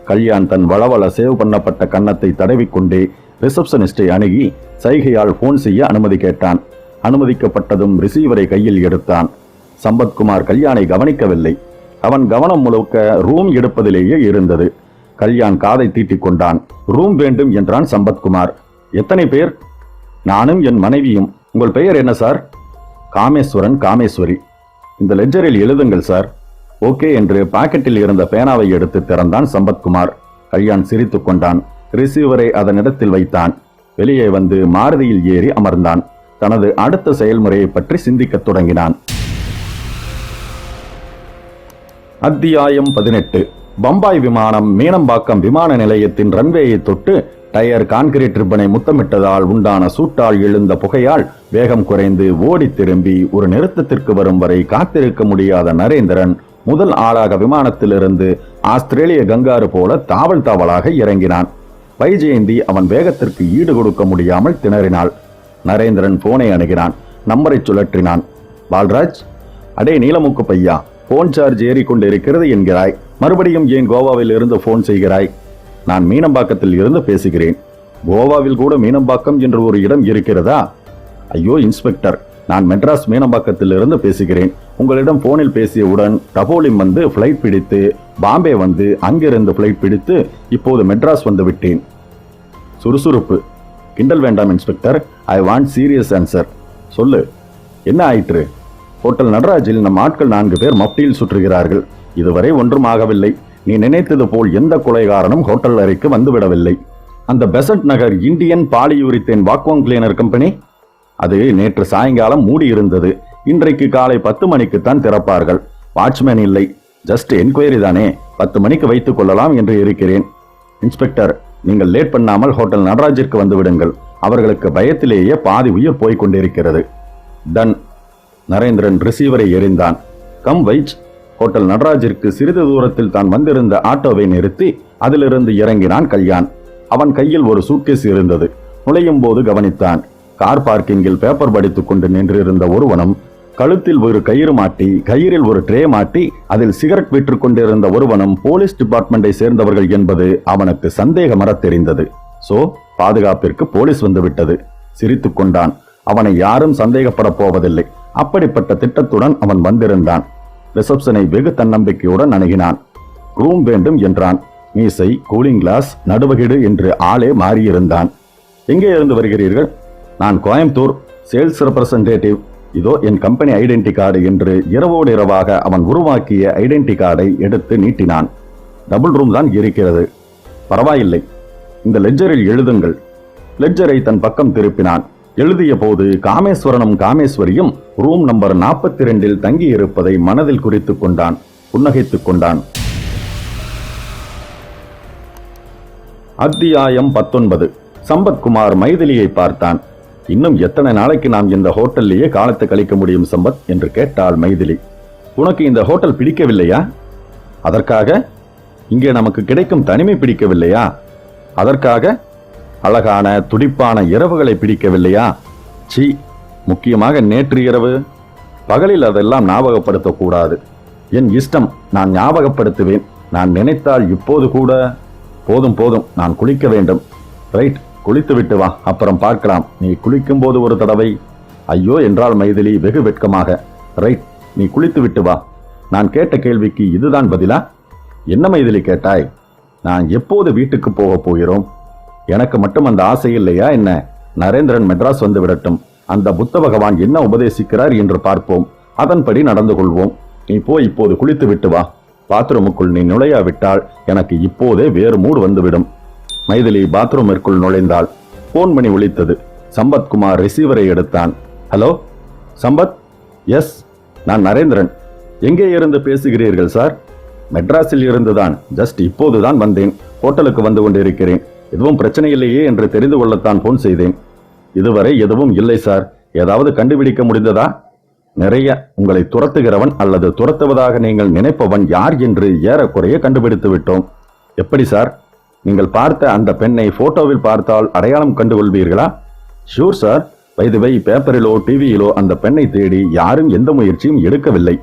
கல்யாண் தன் வளவள சேவ் பண்ணப்பட்ட கன்னத்தை தடவிக்கொண்டே ரிசப்ஷனிஸ்டை அணுகி சைகையால் போன் செய்ய அனுமதி கேட்டான். அனுமதிக்கப்பட்டதும் ரிசீவரை கையில் எடுத்தான். சம்பத்குமார் கல்யாணை கவனிக்கவில்லை. அவன் கவனம் முழுக்க ரூம் எடுப்பதிலேயே இருந்தது. கல்யாண் காதை தீட்டிக் கொண்டான். ரூம் வேண்டும் என்றான் சம்பத்குமார். எத்தனை பேர்? நானும் என் மனைவியும். உங்கள் பெயர் என்ன சார்? காமேஸ்வரன், காமேஸ்வரி. இந்த லெட்ஜரில் எழுதுங்கள் சார். ஓகே என்று பாக்கெட்டில் இருந்த பேனாவை எடுத்து திறந்தான் சம்பத்குமார். கல்யாண் சிரித்துக் கொண்டான். ரிசீவரை அதனிடத்தில் வைத்தான். வெளியே வந்து மாருதியில் ஏறி அமர்ந்தான். தனது அடுத்த செயல்முறையை பற்றி சிந்திக்கத் தொடங்கினான். அத்தியாயம் 18. பம்பாய் விமானம் மீனம்பாக்கம் விமான நிலையத்தின் ரன்வேயை தொட்டு டயர் கான்கிரீட் ரிப்பனை முத்தமிட்டதால் உண்டான சூட்டால் எழுந்த புகையால் வேகம் குறைந்து ஓடி திரும்பி ஒரு நிறுத்தத்திற்கு வரும் வரை காத்திருக்க முடியாத நரேந்திரன் முதல் ஆளாக விமானத்திலிருந்து ஆஸ்திரேலிய கங்காரு போல தாவல் தாவலாக இறங்கினான். வைஜெயந்தி அவன் வேகத்திற்கு ஈடு கொடுக்க முடியாமல் திணறினாள். நரேந்திரன் போனை அணுகினான். நம்பரை சுழற்றினான். பால்ராஜ். அடே நீலமுக்கு பையா, போன் சார்ஜ் ஏறிக்கொண்டிருக்கிறது என்கிறாய். மறுபடியும் ஏன் கோவாவில் இருந்து போன் செய்கிறாய்? நான் மீனம்பாக்கத்தில் இருந்து பேசுகிறேன். கோவாவில் கூட மீனம்பாக்கம் என்று ஒரு இடம் இருக்கிறதா? ஐயோ இன்ஸ்பெக்டர், நான் மெட்ராஸ் மீனம்பாக்கத்தில் இருந்து பேசுகிறேன். உங்களிடம் போனில் பேசியவுடன் டபோலிம் வந்து பிளைட் பிடித்து பாம்பே வந்து அங்கிருந்து பிளைட் பிடித்து இப்போது மெட்ராஸ் வந்து விட்டேன். சுறுசுறுப்பு. கிண்டல் வேண்டாம் inspector. I want serious answer. சொல்லு, என்ன ஆயிற்று? ஹோட்டல் நடராஜில் நம் ஆட்கள் 4 பேர் மப்டியில் சுற்றுகிறார்கள். இதுவரை ஒன்றும் ஆகவில்லை. நீ நினைத்தது போல் எந்த கொலைகாரனும் ஹோட்டல் அறைக்கு வந்துவிடவில்லை. அந்த பெசன்ட் நகர் Indian polyurethane vacuum cleaner company, அது நேற்று சாயங்காலம் மூடி இருந்தது. இன்றைக்கு காலை 10 மணிக்குத்தான் திறப்பார்கள். வாட்ச்மேன் இல்லை. ஜஸ்ட் என்கொயரி தானே. 10 மணிக்கு வைத்துக் கொள்ளலாம் என்று இருக்கிறேன். இன்ஸ்பெக்டர், நீங்கள் லேட் பண்ணாமல் ஹோட்டல் நடராஜிற்கு வந்து விடுங்கள். அவர்களுக்கு பயத்திலேயே பாதி உயிர் போய்க் கொண்டிருக்கிறது. டன். நரேந்திரன் ரிசீவரை எறிந்தான். கம் வைச். ஹோட்டல் நடராஜிற்கு சிறிது தூரத்தில் தான் வந்திருந்த ஆட்டோவை நிறுத்தி அதிலிருந்து இறங்கினான் கல்யாண். அவன் கையில் ஒரு சூட்கேஸ் இருந்தது. நுழையும் போது கவனித்தான். கார் பார்க்கிங்கில் பேப்பர் படித்துக் கொண்டு நின்றிருந்த ஒருவனும் கழுத்தில் ஒரு கயிறு மாட்டி கயிறில் ஒரு ட்ரே மாட்டி அதில் சிகரெட் விற்றுக் கொண்டிருந்த ஒருவனும் போலீஸ் டிபார்ட்மெண்டை சேர்ந்தவர்கள் என்பது அவனுக்கு சந்தேகமற தெரிந்தது. சோ பாதுகாப்பிற்கு போலீஸ் வந்துவிட்டது. சிரித்துக் கொண்டான். அவனை யாரும் சந்தேகப்பட போவதில்லை. அப்படிப்பட்ட திட்டத்துடன் அவன் வந்திருந்தான். ரிசப்ஷனை வெகு தன்னம்பிக்கையுடன் அணுகினான். ரூம் வேண்டும் என்றான். மீசை, கூலிங் கிளாஸ், நடுவகிடு என்று ஆளே மாறியிருந்தான். எங்கே இருந்து வருகிறீர்கள்? நான் கோயம்புத்தூர், சேல்ஸ் ரெப்ரசன்டேட்டிவ். இதோ என் கம்பெனி ஐடென்டி கார்டு என்று இரவோடு இரவாக அவன் உருவாக்கிய ஐடென்டி கார்டை எடுத்து நீட்டினான். டபுள் ரூம் தான் இருக்கிறது. பரவாயில்லை, இந்த லெட்ஜரில் எழுதுங்கள். லெட்ஜரை தன் பக்கம் திருப்பினான். எழுதிய போது காமேஸ்வரனும் காமேஸ்வரியும் ரூம் நம்பர் 42 தங்கி இருப்பதை மனதில் குறித்துக் கொண்டான். புன்னகைத்துக் கொண்டான். அத்தியாயம் 19. சம்பத்குமார் மைதிலியை பார்த்தான். இன்னும் எத்தனை நாளைக்கு நாம் இந்த ஹோட்டல்லையே காலத்தை கழிக்க முடியும் சம்பத் என்று கேட்டாள் மைதிலி. உனக்கு இந்த ஹோட்டல் பிடிக்கவில்லையா? அதற்காக? இங்கே நமக்கு கிடைக்கும் தனிமை பிடிக்கவில்லையா? அதற்காக? அழகான துடிப்பான இரவுகளை பிடிக்கவில்லையா? சி, முக்கியமாக நேற்று இரவு. பகலில் அதெல்லாம் ஞாபகப்படுத்தக்கூடாது. என் இஷ்டம், நான் ஞாபகப்படுத்துவேன். நான் நினைத்தால் இப்போது கூட. போதும் போதும், நான் குளிக்க வேண்டும். ரைட், குளித்து விட்டு வா, அப்புறம் பார்க்கலாம். நீ குளிக்கும் போது ஒரு தடவை. ஐயோ என்றாள் மைதிலி வெகு வெட்கமாக. ரைட், நீ குளித்து விட்டு வா. நான் கேட்ட கேள்விக்கு இதுதான் பதிலா? என்ன மைதிலி கேட்டாய்? நான் எப்போது வீட்டுக்கு போக போகிறோம்? எனக்கு மட்டும் அந்த ஆசை இல்லையா என்ன? நரேந்திரன் மெட்ராஸ் வந்து விடட்டும். அந்த புத்த பகவான் என்ன உபதேசிக்கிறார் என்று பார்ப்போம். அதன்படி நடந்து கொள்வோம். நீ போய் இப்போது குளித்து விட்டு வா. பாத்ரூமுக்குள் நீ நுழையாவிட்டால் எனக்கு இப்போதே வேறு மூடு வந்துவிடும். மைதிலி பாத்ரூமிற்குள் நுழைந்தாள். போன் மணி ஒலித்தது. சம்பத்குமார் ரிசீவரை எடுத்தான். ஹலோ சம்பத். எஸ், நான் நரேந்திரன். எங்கே இருந்து பேசுகிறீர்கள் சார்? மெட்ராஸில் இருந்துதான். ஜஸ்ட் இப்போதுதான் வந்தேன். ஹோட்டலுக்கு வந்து கொண்டிருக்கிறேன். எதுவும் பிரச்சனை இல்லையே என்று தெரிந்து கொள்ளத்தான் போன் செய்தேன். இதுவரை எதுவும் இல்லை சார். ஏதாவது கண்டுபிடிக்க முடிந்ததா? நிறைய. உங்களை துரத்துகிறவன் அல்லது துரத்துவதாக நீங்கள் நினைப்பவன் யார் என்று ஏறக்குறைய கண்டுபிடித்து விட்டோம். எப்படி சார்? நீங்கள் பார்த்த அந்த பெண்ணை போட்டோவில் பார்த்தால் அடையாளம் கண்டுகொள்வீர்களா? Sure sir. வைதுவை பேப்பரிலோ டிவியிலோ அந்த பெண்ணை தேடி யாரும் எந்த முயற்சியும் எடுக்கவில்லை.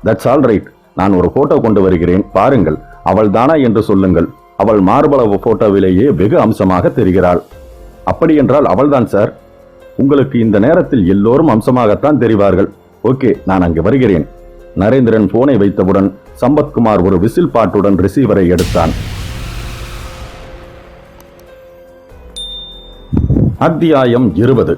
That's all right. நான் ஒரு போட்டோ கொண்டு வருகிறேன், பாருங்கள். அவள் தானா என்று சொல்லுங்கள். அவள் மார்பளவு போட்டோவிலேயே வெகு அம்சமாக தெரிகிறாள். அப்படி என்றால் அவள்தான் சார். உங்களுக்கு இந்த நேரத்தில் எல்லோரும் அம்சமாகத்தான் தெரிவார்கள். ஓகே, நான் அங்கு வருகிறேன். நரேந்திரன் போனை வைத்தவுடன் சம்பத்குமார் ஒரு விசில் பாட்டுடன் ரிசீவரை எடுத்தான். அத்தியாயம் 20.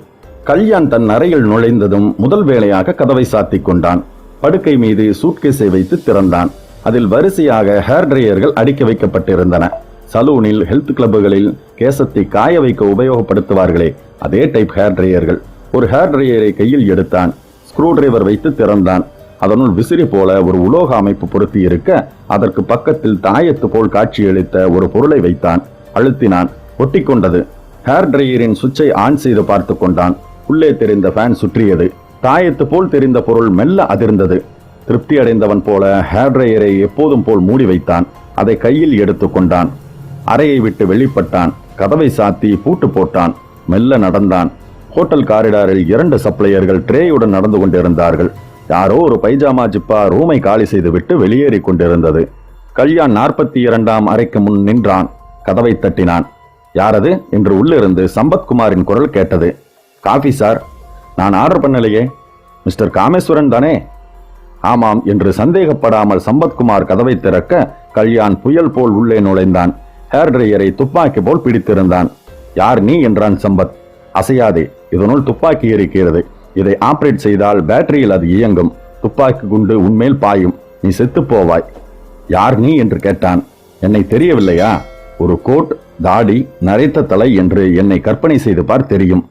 கல்யாண் தன் அறையில் நுழைந்ததும் முதல் வேளையாக கதவை சாத்திக் கொண்டான். படுக்கை மீது சூட்கேஸை வைத்து திறந்தான். அதில் வரிசையாக ஹேர் ட்ரையர்கள் அடுக்கி வைக்கப்பட்டிருந்தன. சலூனில், ஹெல்த் கிளப்புகளில் கேசத்தை காய வைக்க உபயோகப்படுத்துவார்களே, அதே டைப் ஹேர் ட்ரையர்கள். ஒரு ஹேர் ட்ரையரை கையில் எடுத்தான். ஸ்க்ரூ டிரைவர் வைத்து திறந்தான். அதனுள் விசிறி போல ஒரு உலோக அமைப்பு பொருத்தி இருக்க, அதற்கு பக்கத்தில் தாயத்து போல் காட்சியளித்த ஒரு பொருளை வைத்தான். அழுத்தினான். ஒட்டிக்கொண்டது. ஹேர் ட்ரையரின் சுவிட்சை ஆன் செய்து பார்த்து கொண்டான். உள்ளே தெரிந்த ஃபேன் சுற்றியது. தாயத்து போல் தெரிந்த பொருள் மெல்ல அதிர்ந்தது. திருப்தி அடைந்தவன் போல ஹேர் ட்ரையரை எப்போதும் போல் மூடி வைத்தான். அதை கையில் எடுத்து கொண்டான். அறையை விட்டு வெளிப்பட்டான். கதவை சாத்தி பூட்டு போட்டான். மெல்ல நடந்தான். ஹோட்டல் காரிடாரில் 2 சப்ளையர்கள் ட்ரேயுடன் நடந்து கொண்டிருந்தார்கள். யாரோ ஒரு பைஜாமா ஜிப்பா ரூமை காலி செய்துவிட்டு வெளியேறி கொண்டிருந்தது. கல்யாண் 42ஆம் அறைக்கு முன் நின்றான். கதவை தட்டினான். யாரது என்று உள்ளிருந்து சம்பத்குமாரின் குரல் கேட்டது. Coffee sir. நான் ஆர்டர் பண்ணலையே. மிஸ்டர் காமேஸ்வரன் தானே? ஆமாம் என்று சந்தேகப்படாமல் சம்பத்குமார் கதவை திறக்க, கல்யாண் புயல் போல் உள்ளே நுழைந்தான். ஹேர் ட்ரையரை துப்பாக்கி போல் பிடித்திருந்தான். யார் நீ என்றான் சம்பத். அசையாதே, இதனுள் துப்பாக்கி இருக்கிறது. இதை ஆபரேட் செய்தால் பேட்டரியில் அது இயங்கும். துப்பாக்கி குண்டு உன்மேல் பாயும். நீ செத்து போவாய். யார் நீ என்று கேட்டான். என்னை தெரியவில்லையா? ஒரு கோட், தாடி, நரைத்த தலை என்று என்னை கற்பனை செய்து பார், தெரியும்.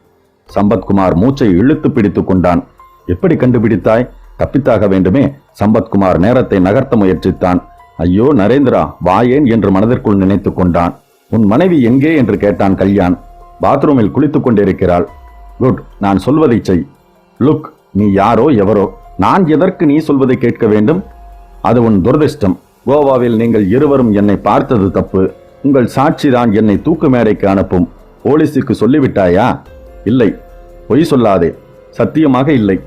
சம்பத்குமார் மூச்சை இழுத்து பிடித்து கொண்டான். எப்படி கண்டுபிடித்தாய்? தப்பித்தாக வேண்டுமே. சம்பத்குமார் நேரத்தை நகர்த்த முயற்சித்தான். ஐயோ நரேந்திரா, வாயேன் என்று மனதிற்குள் நினைத்து கொண்டான். உன் மனைவி எங்கே என்று கேட்டான் கல்யாண். பாத்ரூமில் குளித்துக் கொண்டிருக்கிறாள். குட், நான் சொல்வதை செய். லுக், நீ யாரோ எவரோ. நான் எதற்கு நீ சொல்வதை கேட்க வேண்டும்? அது உன் துரதிர்ஷ்டம். கோவாவில் நீங்கள் இருவரும் என்னை பார்த்தது தப்பு. உங்கள் சாட்சிதான் என்னை தூக்கு மேடைக்கு அனுப்பும். போலீஸுக்கு சொல்லிவிட்டாயா? இல்லை. பொய் சொல்லாதே. சத்தியமாக இல்லை.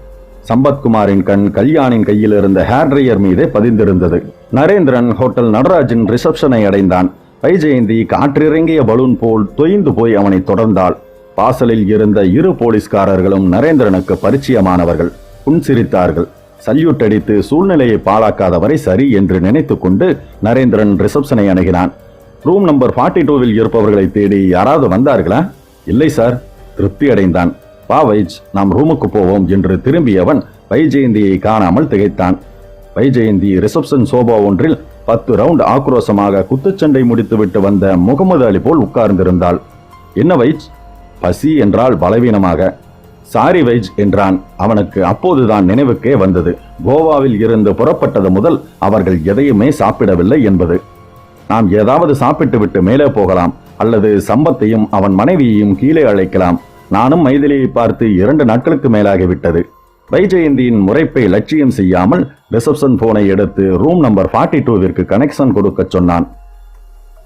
சம்பத்குமாரின் கண் கல்யாணின் கையில் இருந்த ஹேர் ட்ரையர் மீதே பதிந்திருந்தது. நரேந்திரன் ஹோட்டல் நடராஜின் ரிசப்ஷனை அடைந்தான். வைஜெயந்தி காற்றிறங்கிய பலூன் போல் தொய்ந்து போய் அவனை தொடர்ந்தாள். வாசலில் இருந்த இரு போலீஸ்காரர்களும் நரேந்திரனுக்கு பரிச்சயமானவர்கள். புன்சிரித்தார்கள். சல்யூட் அடித்து சூழ்நிலையை பாழாக்காதவரை சரி என்று நினைத்து கொண்டு நரேந்திரன் ரிசப்ஷனை அணுகினான். ரூம் நம்பர் 42ல் இருப்பவர்களை தேடி யாராவது வந்தார்களா? இல்லை சார். திருப்தி அடைந்தான். வா வைஜ், நாம் ரூமுக்கு போவோம் என்று திரும்பியவன் வைஜெயந்தியை காணாமல் திகைத்தான். வைஜெயந்தி ரிசப்ஷன் சோபா ஒன்றில் 10 ரவுண்ட் ஆக்ரோஷமாக குத்துச்சண்டை முடித்துவிட்டு வந்த முகமது அலி போல் உட்கார்ந்திருந்தாள். என்ன வைஜ்? பசி என்றால் பலவீனமாக. சாரி வைஜ் என்றான். அவனுக்கு அப்போதுதான் நினைவுக்கே வந்தது, கோவாவில் இருந்து புறப்பட்டது முதல் அவர்கள் எதையுமே சாப்பிடவில்லை என்பது. நாம் ஏதாவது சாப்பிட்டு விட்டு மேலே போகலாம், அல்லது சம்பத்தையும் அவன் மனைவியையும் கீழே அழைக்கலாம். நானும் மைதிலியை பார்த்து 2 நாட்களுக்கு மேலாகிவிட்டது. வைஜெயந்தியின் முறைப்பை லட்சியம் செய்யாமல் ரிசப்ஷன் போனை எடுத்து ரூம் நம்பர் 42விற்கு கனெக்ஷன் கொடுக்க சொன்னான்.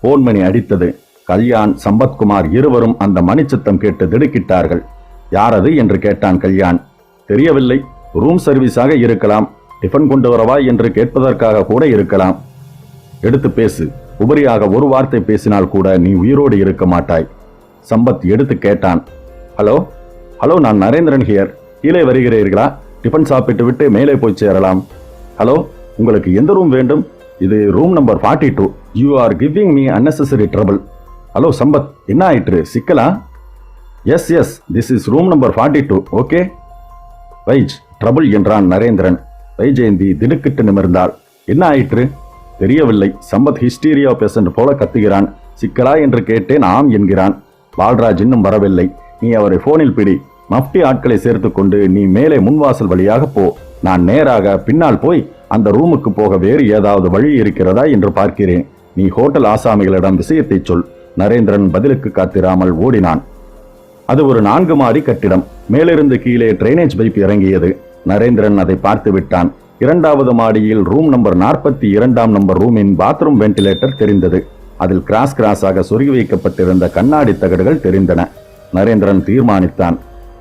போன் மணி அடித்தது. கல்யாண், சம்பத்குமார் இருவரும் அந்த மணிச்சத்தம் கேட்டு திடுக்கிட்டார்கள். யாரது என்று கேட்டான் கல்யாண். தெரியவில்லை. ரூம் சர்வீஸாக இருக்கலாம், டிஃபன் கொண்டு வரவா என்று கேட்பதற்காக கூட இருக்கலாம். எடுத்து பேசு. உபரியாக ஒரு வார்த்தை பேசினால் கூட நீ உயிரோடு இருக்க மாட்டாய். சம்பத் எடுத்து கேட்டான். ஹலோ ஹலோ, நான் நரேந்திரன் ஹியர். கீழே வருகிறீர்களா? டிஃபன் சாப்பிட்டு விட்டு மேலே போய் சேரலாம். ஹலோ, உங்களுக்கு எந்த ரூம் வேண்டும்? இது room number 42. You are giving me unnecessary trouble. Hello Sampath, என்ன ஆயிற்று? சிக்கலா? Yes yes, this is room number 42. Okay Vaij, trouble என்றான் நரேந்திரன். வைஜெயந்தி திடுக்கிட்டு நிமிர்ந்தாள். என்ன ஆயிற்று? தெரியவில்லை. சம்பத் ஹிஸ்டீரியா பேஷண்ட் போல கத்துகிறான். சிக்கலா என்று கேட்டேன். ஆம் என்கிறான். பால்ராஜ் இன்னும் வரவில்லை. நீ அவரை போனில் பிடி. மஃப்டி ஆட்களை சேர்த்து கொண்டு நீ மேலே முன்வாசல் வழியாக போ. நான் நேராக பின்னால் போய் அந்த ரூமுக்கு போக வேறு ஏதாவது வழி இருக்கிறதா என்று பார்க்கிறேன். நீ ஹோட்டல் ஆசாமிகளிடம் விஷயத்தை சொல். நரேந்திரன் பதிலுக்கு காத்திராமல் ஓடினான். அது ஒரு 4 மாடி கட்டிடம். மேலிருந்து கீழே டிரைனேஜ் பைப் இறங்கியது. நரேந்திரன் அதை பார்த்து விட்டான். 2வது மாடியில் ரூம் நம்பர் 42ஆம் நம்பர் ரூமின் பாத்ரூம் வென்டிலேட்டர் தெரிந்தது. அதில் கிராஸ் கிராஸாக சொருகி வைக்கப்பட்டிருந்த கண்ணாடி தகடுகள் தெரிந்தன. நரேந்திரன் தீர்மானித்தான்.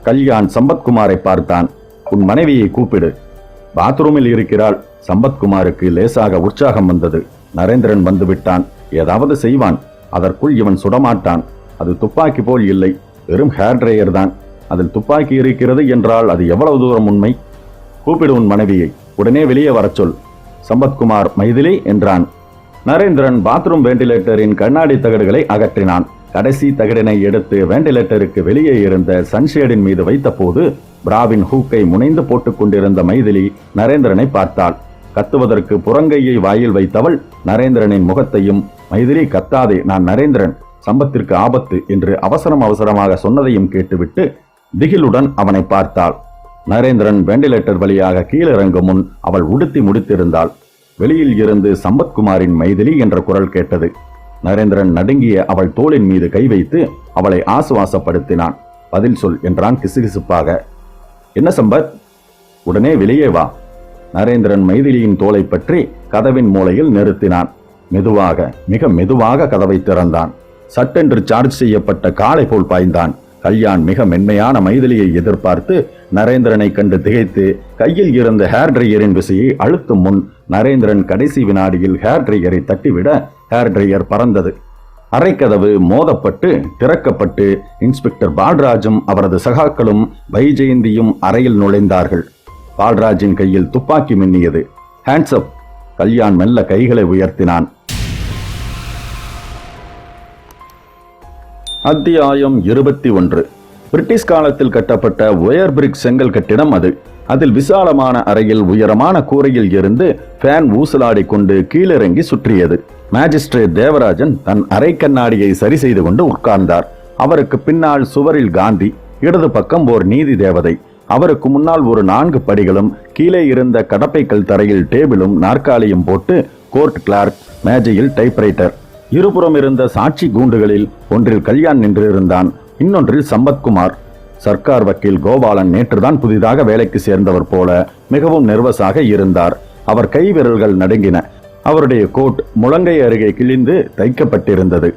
கல்யாண் சம்பத்குமாரை பார்த்தான். உன் மனைவியை கூப்பிடு. பாத்ரூமில் இருக்கிறாள். சம்பத்குமாருக்கு லேசாக உற்சாகம் வந்தது. நரேந்திரன் வந்துவிட்டான். ஏதாவது செய்வான். அதற்குள் இவன் சுடமாட்டான். அது துப்பாக்கி போல் இல்லை, வெறும் ஹேர் ட்ரையர் தான். அதில் துப்பாக்கி இருக்கிறது என்றால் அது எவ்வளவு தூரம் உண்மை? கூப்பிடு உன் மனைவியை. உடனே வெளியே வரச் சொல். சம்பத்குமார் மைதிலி என்றான். நரேந்திரன் பாத்ரூம் வென்டிலேட்டரின் கண்ணாடி தகடுகளை அகற்றினான். கடைசி தகடினை எடுத்து வென்டிலேட்டருக்கு வெளியே இருந்த சன்ஷேடின் மீது வைத்த போது பிராவின் ஹூக்கை முனைந்து போட்டுக் கொண்டிருந்த மைதிலி நரேந்திரனை பார்த்தாள். கத்துவதற்கு புறங்கையை வாயில் வைத்தவள் நரேந்திரனின் முகத்தையும், மைதிலி கத்தாதே, நான் நரேந்திரன், சம்பத்திற்கு ஆபத்து என்று அவசரமாக சொன்னதையும் கேட்டுவிட்டு திகிலுடன் அவனை பார்த்தாள். நரேந்திரன் வெண்டிலேட்டர் வழியாக கீழிறங்கும் முன் அவள் உடுத்தி முடித்திருந்தாள். வெளியில் இருந்து சம்பத்குமாரின் மைதிலி என்ற குரல் கேட்டது. நரேந்திரன் நடுங்கிய அவள் தோளின் மீது கை வைத்து அவளை ஆசுவாசப்படுத்தினான். பதில் சொல் என்றான் கிசுகிசுப்பாக. என்ன சம்பத்? உடனே வெளியே வா. நரேந்திரன் மைதிலியின் தோளை பற்றி கதவின் மூலையில் நிறுத்தினான். மெதுவாக, மிக மெதுவாக கதவை திறந்தான். சட்டென்று சார்ஜ் செய்யப்பட்ட காளை போல் பாய்ந்தான். கல்யாண் மிக மென்மையான மைதிலியை எதிர்பார்த்து நரேந்திரனை கண்டு திகைத்து கையில் இருந்த ஹேர் ட்ரையரின் விசையை அழுத்தும் முன் நரேந்திரன் கடைசி வினாடியில் ஹேர் ட்ரையரை தட்டிவிட ஹேர் ட்ரையர் பறந்தது. அறைக்கதவு மோதப்பட்டு திறக்கப்பட்டு இன்ஸ்பெக்டர் பால்ராஜும் அவரது சகாக்களும் வைஜெயந்தியும் அறையில் நுழைந்தார்கள். பால்ராஜின் கையில் துப்பாக்கி மின்னியது. Hands up. கல்யாண் மெல்ல கைகளை உயர்த்தினான். அத்தியாயம் 21. பிரிட்டிஷ் காலத்தில் கட்டப்பட்ட ஒயர் பிரிக் செங்கல் கட்டிடம் அது. அதில் விசாலமான அறையில் உயரமான கூரையில் இருந்து ஃபேன் ஊசலாடி கொண்டு கீழிறங்கி சுற்றியது. மேஜிஸ்ட்ரேட் தேவராஜன் தன் அறை கண்ணாடியை சரி செய்து கொண்டு உட்கார்ந்தார். அவருக்கு பின்னால் சுவரில் காந்தி, இடது பக்கம் ஓர் நீதி தேவதை, அவருக்கு முன்னால் ஒரு 4 படிகளும் கீழே இருந்த கடப்பைக்கல் தரையில் டேபிளும் நாற்காலியும் போட்டு கோர்ட் கிளார்க், மேஜையில் டைப்ரைட்டர். இருபுறம் இருந்த சாட்சி கூண்டுகளில் ஒன்றில் கல்யாண் நின்றிருந்தான், இன்னொன்றில் சம்பத்குமார். சர்க்கார் வக்கீல் கோபாலன் நேற்றுதான் புதிதாக வேலைக்கு சேர்ந்தவர் போல மிகவும் நர்வஸாக இருந்தார். அவர் கை விரல்கள் நடுங்கின. அவருடைய கோட் முழங்கை அருகே கிழிந்து தைக்கப்பட்டிருந்தது.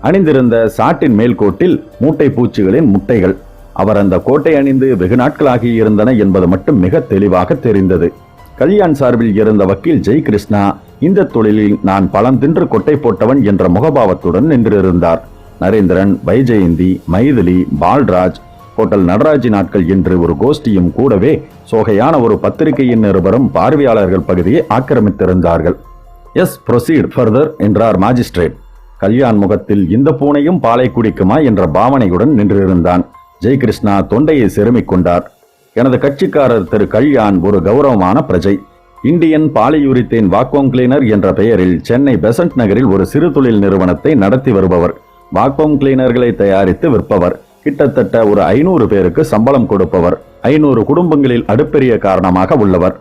அணிந்திருந்த சாட்டின் மேல் கோட்டில் மூட்டை பூச்சிகளின் முட்டைகள். அவர் அந்த கோட்டை அணிந்து வெகு நாட்களாகி இருந்தன என்பது மட்டும் மிக தெளிவாக தெரிந்தது. கல்யாண் சார்பில் இருந்த வக்கீல் ஜெய் கிருஷ்ணா இந்த தொழிலில் நான் பழம் தின்று கொட்டை போட்டவன் என்ற முகபாவத்துடன் நின்றிருந்தார். நரேந்திரன், வைஜெயந்தி, மைதிலி, பால்ராஜ், ஹோட்டல் நடராஜி நாட்கள் என்று ஒரு கோஷ்டியும் கூடவே சோகையான ஒரு பத்திரிகையின் நிருபரும் பார்வையாளர்கள் பகுதியை ஆக்கிரமித்திருந்தார்கள். எஸ், ப்ரொசீட் ஃபர்தர் என்றார் மாஜிஸ்ட்ரேட். கல்யாண் முகத்தில் இந்த பூனையும் பாலை குடிக்குமா என்ற பாவனையுடன் நின்றிருந்தான். ஜெயகிருஷ்ணா தொண்டையை செருமிக் கொண்டார். எனது கட்சிக்காரர் திரு கல்யாண் ஒரு கௌரவமான பிரஜை. இந்தியன் பாலியூரித்தேன் வாக்வம் கிளீனர் என்ற பெயரில் சென்னை பெசன்ட் நகரில் ஒரு சிறு தொழில் நிறுவனத்தை நடத்தி வருபவர். வாக்வம் கிளீனர்களை தயாரித்து விற்பவர். கிட்டத்தட்ட ஒரு 500 பேருக்கு சம்பளம் கொடுப்பவர். 500 குடும்பங்களில் அடுப்பெரிய காரணமாக உள்ளவர்.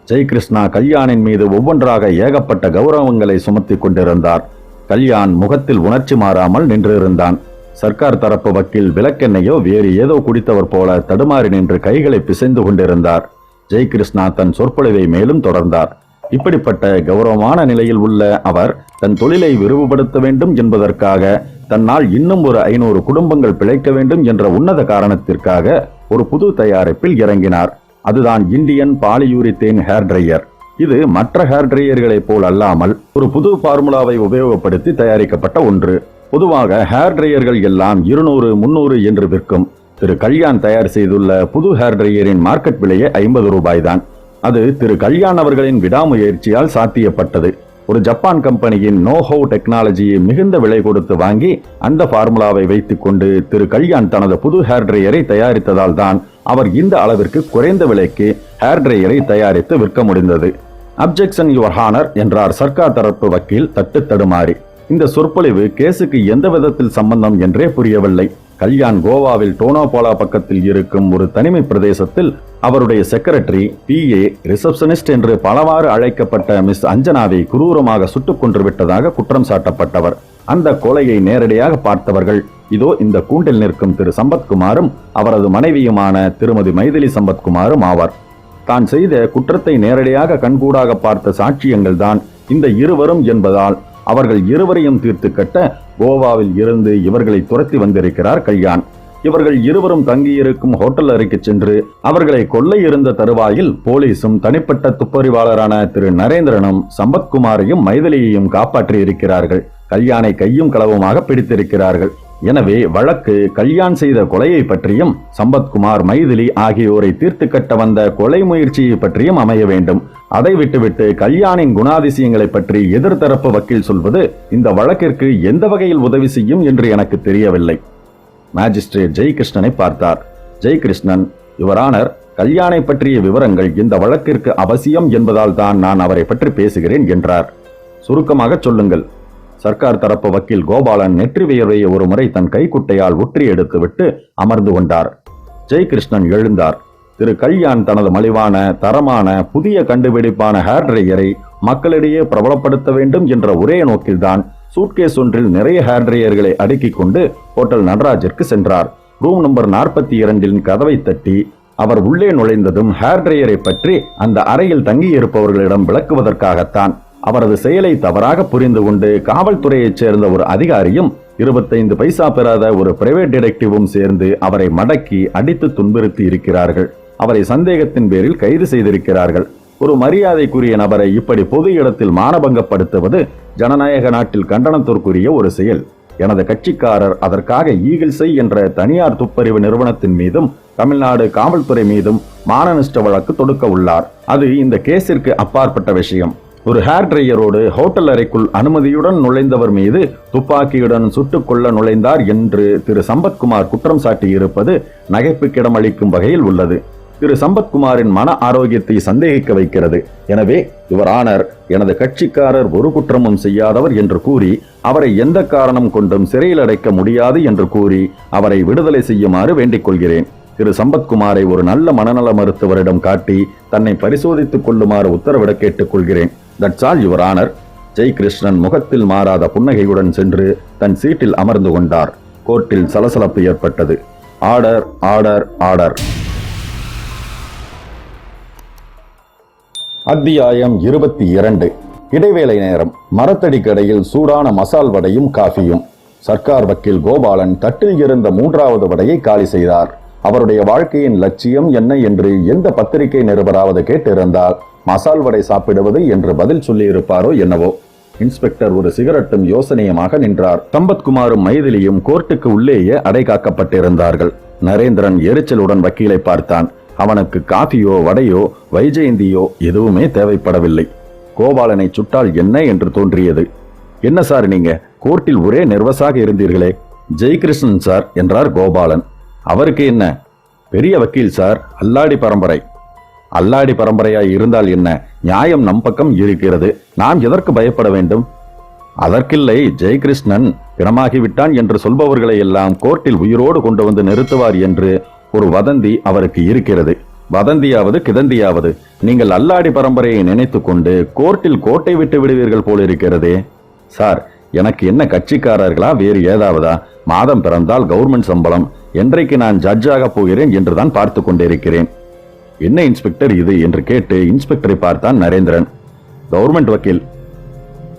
ஜெயகிருஷ்ணா கல்யாணின் மீது ஒவ்வொன்றாக ஏகப்பட்ட கௌரவங்களை சுமத்தி கொண்டிருந்தார். கல்யாண் முகத்தில் உணர்ச்சி மாறாமல் நின்றிருந்தான். சர்க்கார் தரப்பு வக்கீல் விளக்கெண்ணையோ வேறு ஏதோ குடித்தவர் போல தடுமாறி நின்று கைகளை பிசைந்து கொண்டிருந்தார். ஜெயகிருஷ்ணா தன் சொற்பொழிவை மேலும் தொடர்ந்தார். இப்படிப்பட்ட கௌரவமான நிலையில் உள்ள அவர் தன் தொழிலை விரிவுபடுத்த வேண்டும் என்பதற்காக தன்னால் இன்னும் ஒரு 500 குடும்பங்கள் பிழைக்க வேண்டும் என்ற உன்னத காரணத்திற்காக ஒரு புது தயாரிப்பில் இறங்கினார். அதுதான் இந்தியன் பாலியூரித்தேன் ஹேர் ட்ரையர். இது மற்ற ஹேர் ட்ரையர்களைப் போல் அல்லாமல் ஒரு புது பார்முலாவை உபயோகப்படுத்தி தயாரிக்கப்பட்ட ஒன்று. பொதுவாக ஹேர் ட்ரையர்கள் எல்லாம் 200, 300 என்று விற்கும். திரு கல்யாண் தயார் செய்துள்ள புது ஹேர் ட்ரையரின் மார்க்கெட் விலையே 50 ரூபாய் தான். அது திரு கல்யாண் அவர்களின் விடாமுயற்சியால் சாத்தியப்பட்டது. ஒரு ஜப்பான் கம்பெனியின் நோ-ஹவ் டெக்னாலஜியை மிகுந்த விலை கொடுத்து வாங்கி அந்த பார்முலாவை வைத்துக் கொண்டு திரு கல்யாண் தனது புது ஹேர் ட்ரையரை தயாரித்ததால் தான் அவர் இந்த அளவிற்கு குறைந்த விலைக்கு ஹேர் ட்ரையரை தயாரித்து விற்க முடிந்தது. அப்ஜெக்ஷன் யுவர் ஹானர் என்றார் சர்க்கார் தரப்பு வக்கீல் தட்டு தடுமாறி. இந்த சொற்பொழிவு கேசுக்கு எந்த விதத்தில் சம்பந்தம் என்றே புரியவில்லை. கல்யாண் கோவாவில் டோனோபாலா பக்கத்தில் இருக்கும் ஒரு தனிமை பிரதேசத்தில் அவருடைய செக்ரட்டரி, PA, ரிசப்ஷனிஸ்ட் என்று பலவாறு அழைக்கப்பட்ட மிஸ் அஞ்சனாவை குரூரமாக சுட்டுக் கொன்று விட்டதாக குற்றம் சாட்டப்பட்டவர். அந்த கொலையை நேரடியாக பார்த்தவர்கள் இதோ இந்த கூண்டில் நிற்கும் திரு சம்பத்குமாரும் அவரது மனைவியுமான திருமதி மைதிலி சம்பத்குமாரும் ஆவார். தான் செய்த குற்றத்தை நேரடியாக கண்கூடாக பார்த்த சாட்சியங்கள் தான் இந்த இருவரும் என்பதால் அவர்கள் இருவரையும் தீர்த்து கட்ட கோவாவில் இருந்து இவர்களை துரத்தி வந்திருக்கிறார் கல்யாண். இவர்கள் இருவரும் தங்கியிருக்கும் ஹோட்டல் அறைக்கு சென்று அவர்களை கொல்ல இருந்த தருவாயில் போலீசும் தனிப்பட்ட துப்பறிவாளரான திரு நரேந்திரனும் சம்பத்குமாரையும் மைதிலியையும் காப்பாற்றி இருக்கிறார்கள். கல்யாணை கையும் களவுமாக பிடித்திருக்கிறார்கள். எனவே வழக்கு கல்யாண் செய்த கொலையை பற்றியும் சம்பத்குமார், மைதிலி ஆகியோரை தீர்த்து கட்ட வந்த கொலை முயற்சியை பற்றியும் அமைய வேண்டும். அதை விட்டுவிட்டு கல்யாணின் குணாதிசயங்களை பற்றி எதிர்த்தரப்பு வக்கீல் சொல்வது இந்த வழக்கிற்கு எந்த வகையில் உதவி செய்யும் என்று எனக்கு தெரியவில்லை. மாஜிஸ்ட்ரேட் ஜெயகிருஷ்ணனை பார்த்தார். ஜெயகிருஷ்ணன், யுவர் ஆனர், கல்யாணை பற்றிய விவரங்கள் இந்த வழக்கிற்கு அவசியம் என்பதால் தான் நான் அவரை பற்றி பேசுகிறேன் என்றார். சுருக்கமாக சொல்லுங்கள். சர்க்கார் தரப்பு வக்கீல் கோபாலன் நெற்றி வியர்வையை ஒரு முறை தன் கைக்குட்டையால் ஒற்றி எடுத்துவிட்டு அமர்ந்து கொண்டார். ஜெயகிருஷ்ணன் எழுந்தார். திரு கல்யாண் தனது மலிவான, தரமான, புதிய கண்டுபிடிப்பான ஹேர் ட்ரையரை மக்களிடையே பிரபலப்படுத்த வேண்டும் என்ற ஒரே நோக்கில்தான் சூட்கேஸ் ஒன்றில் நிறைய ஹேர் ட்ரையர்களை அடுக்கிக் கொண்டு ஹோட்டல் நடராஜிற்கு சென்றார். ரூம் நம்பர் 42 கதவை தட்டி அவர் உள்ளே நுழைந்ததும் ஹேர் ட்ரையரை பற்றி அந்த அறையில் தங்கியிருப்பவர்களிடம் விளக்குவதற்காகத்தான். அவரது செயலை தவறாக புரிந்து கொண்டு காவல்துறையைச் சேர்ந்த ஒரு அதிகாரியும் 25 பைசா பெறாத ஒரு பிரைவேட் டிடெக்டிவும் சேர்ந்து அவரை மடக்கி அடித்து துன்புறுத்தி இருக்கிறார்கள். அவரை சந்தேகத்தின் பேரில் கைது செய்திருக்கிறார்கள். ஒரு மரியாதைக்குரிய நபரை இப்படி பொது இடத்தில் மானபங்கப்படுத்துவது ஜனநாயக நாட்டில் கண்டனத்திற்குரிய ஒரு செயல். எனது கட்சிக்காரர் அதற்காக ஈகிள்ஸை என்ற தனியார் துப்பறிவு நிறுவனத்தின் மீதும் தமிழ்நாடு காவல்துறை மீதும் மானநஷ்ட வழக்கு தொடுக்க உள்ளார். அது இந்த கேஸிற்கு அப்பாற்பட்ட விஷயம். ஒரு ஹேர் ட்ரையரோடு ஹோட்டல் அறைக்குள் அனுமதியுடன் நுழைந்தவர் மீது துப்பாக்கியுடன் சுட்டுக் கொள்ள நுழைந்தார் என்று திரு சம்பத்குமார் குற்றம் சாட்டியிருப்பது நகைப்புக்கிடம் அளிக்கும் வகையில் உள்ளது. திரு சம்பத்குமாரின் மன ஆரோக்கியத்தை சந்தேகிக்க வைக்கிறது. எனவே யுவர் ஆனர், எனது கட்சிக்காரர் ஒரு குற்றமும் செய்யாதவர் என்று கூறி அவரை எந்த காரணம் கொண்டும் சிறையில் அடைக்க முடியாது என்று கூறி அவரை விடுதலை செய்யுமாறு வேண்டிக் கொள்கிறேன். திரு சம்பத்குமாரை ஒரு நல்ல மனநல மருத்துவரிடம் காட்டி தன்னை பரிசோதித்துக் கொள்ளுமாறு உத்தரவிட கேட்டுக் கொள்கிறேன். That's all your honour. Jayakrishnan முகத்தில் மாறாத புன்னகையுடன் சென்று தன் சீட்டில் அமர்ந்து கொண்டார். கோர்ட்டில் சலசலப்பு ஏற்பட்டது. Order, order, order. அத்தியாயம் 22. இடைவேளை நேரம். மரத்தடி கடையில் சூடான மசால் வடையும் காஃபியும். சர்க்கார் வக்கீல் கோபாலன் தட்டில் இருந்த 3வது வடையை காலி செய்தார். அவருடைய வாழ்க்கையின் லட்சியம் என்ன என்று எந்த பத்திரிகை நிருபராவது கேட்டிருந்தால் மசால் வடை சாப்பிடுவது என்று பதில் சொல்லியிருப்பாரோ என்னவோ. இன்ஸ்பெக்டர் ஒரு சிகரெட்டும் யோசனையுமாக நின்றார். சம்பத்குமாரும் மைதிலியும் கோர்ட்டுக்கு உள்ளேயே அடை காக்கப்பட்டிருந்தார்கள். நரேந்திரன் எரிச்சலுடன் வக்கீலை பார்த்தான். அவனுக்கு காஃபியோ வடையோ வைஜெயந்தியோ எதுவுமே தேவைப்படவில்லை. கோபாலனை சுட்டால் என்ன என்று தோன்றியது. என்ன சார், நீங்க கோர்ட்டில் ஒரே நர்வஸாக இருந்தீர்களே. ஜெயகிருஷ்ணன் சார் என்றார் கோபாலன். அவருக்கு என்ன, பெரிய வக்கீல் சார், அல்லாடி பரம்பரை. அல்லாடி பரம்பரையாய் இருந்தால் என்ன, நியாயம் நம் பக்கம் இருக்கிறது, நாம் எதற்கு பயப்பட வேண்டும்? அதற்கில்லை, ஜெயகிருஷ்ணன் பிணமாகிவிட்டான் என்று சொல்பவர்களை எல்லாம் கோர்ட்டில் உயிரோடு கொண்டு வந்து நிறுத்துவார் என்று ஒரு வதந்தி அவருக்கு இருக்கிறது. வதந்தியாவது கிதந்தியாவது, நீங்கள் அல்லாடி பரம்பரையை நினைத்து கொண்டு கோர்ட்டில் கோட்டை விட்டு விடுவீர்கள் போலிருக்கிறதே. சார், எனக்கு என்ன கட்சிக்காரர்களா வேறு ஏதாவதா? மாதம் பிறந்தால் கவர்மெண்ட் சம்பளம், என்றைக்கு நான் ஜட்ஜாக போகிறேன் என்றுதான் பார்த்து கொண்டிருக்கிறேன். என்ன இன்ஸ்பெக்டர் இது என்று கேட்டு இன்ஸ்பெக்டரை பார்த்தான் நரேந்திரன். கவர்மெண்ட் வக்கீல்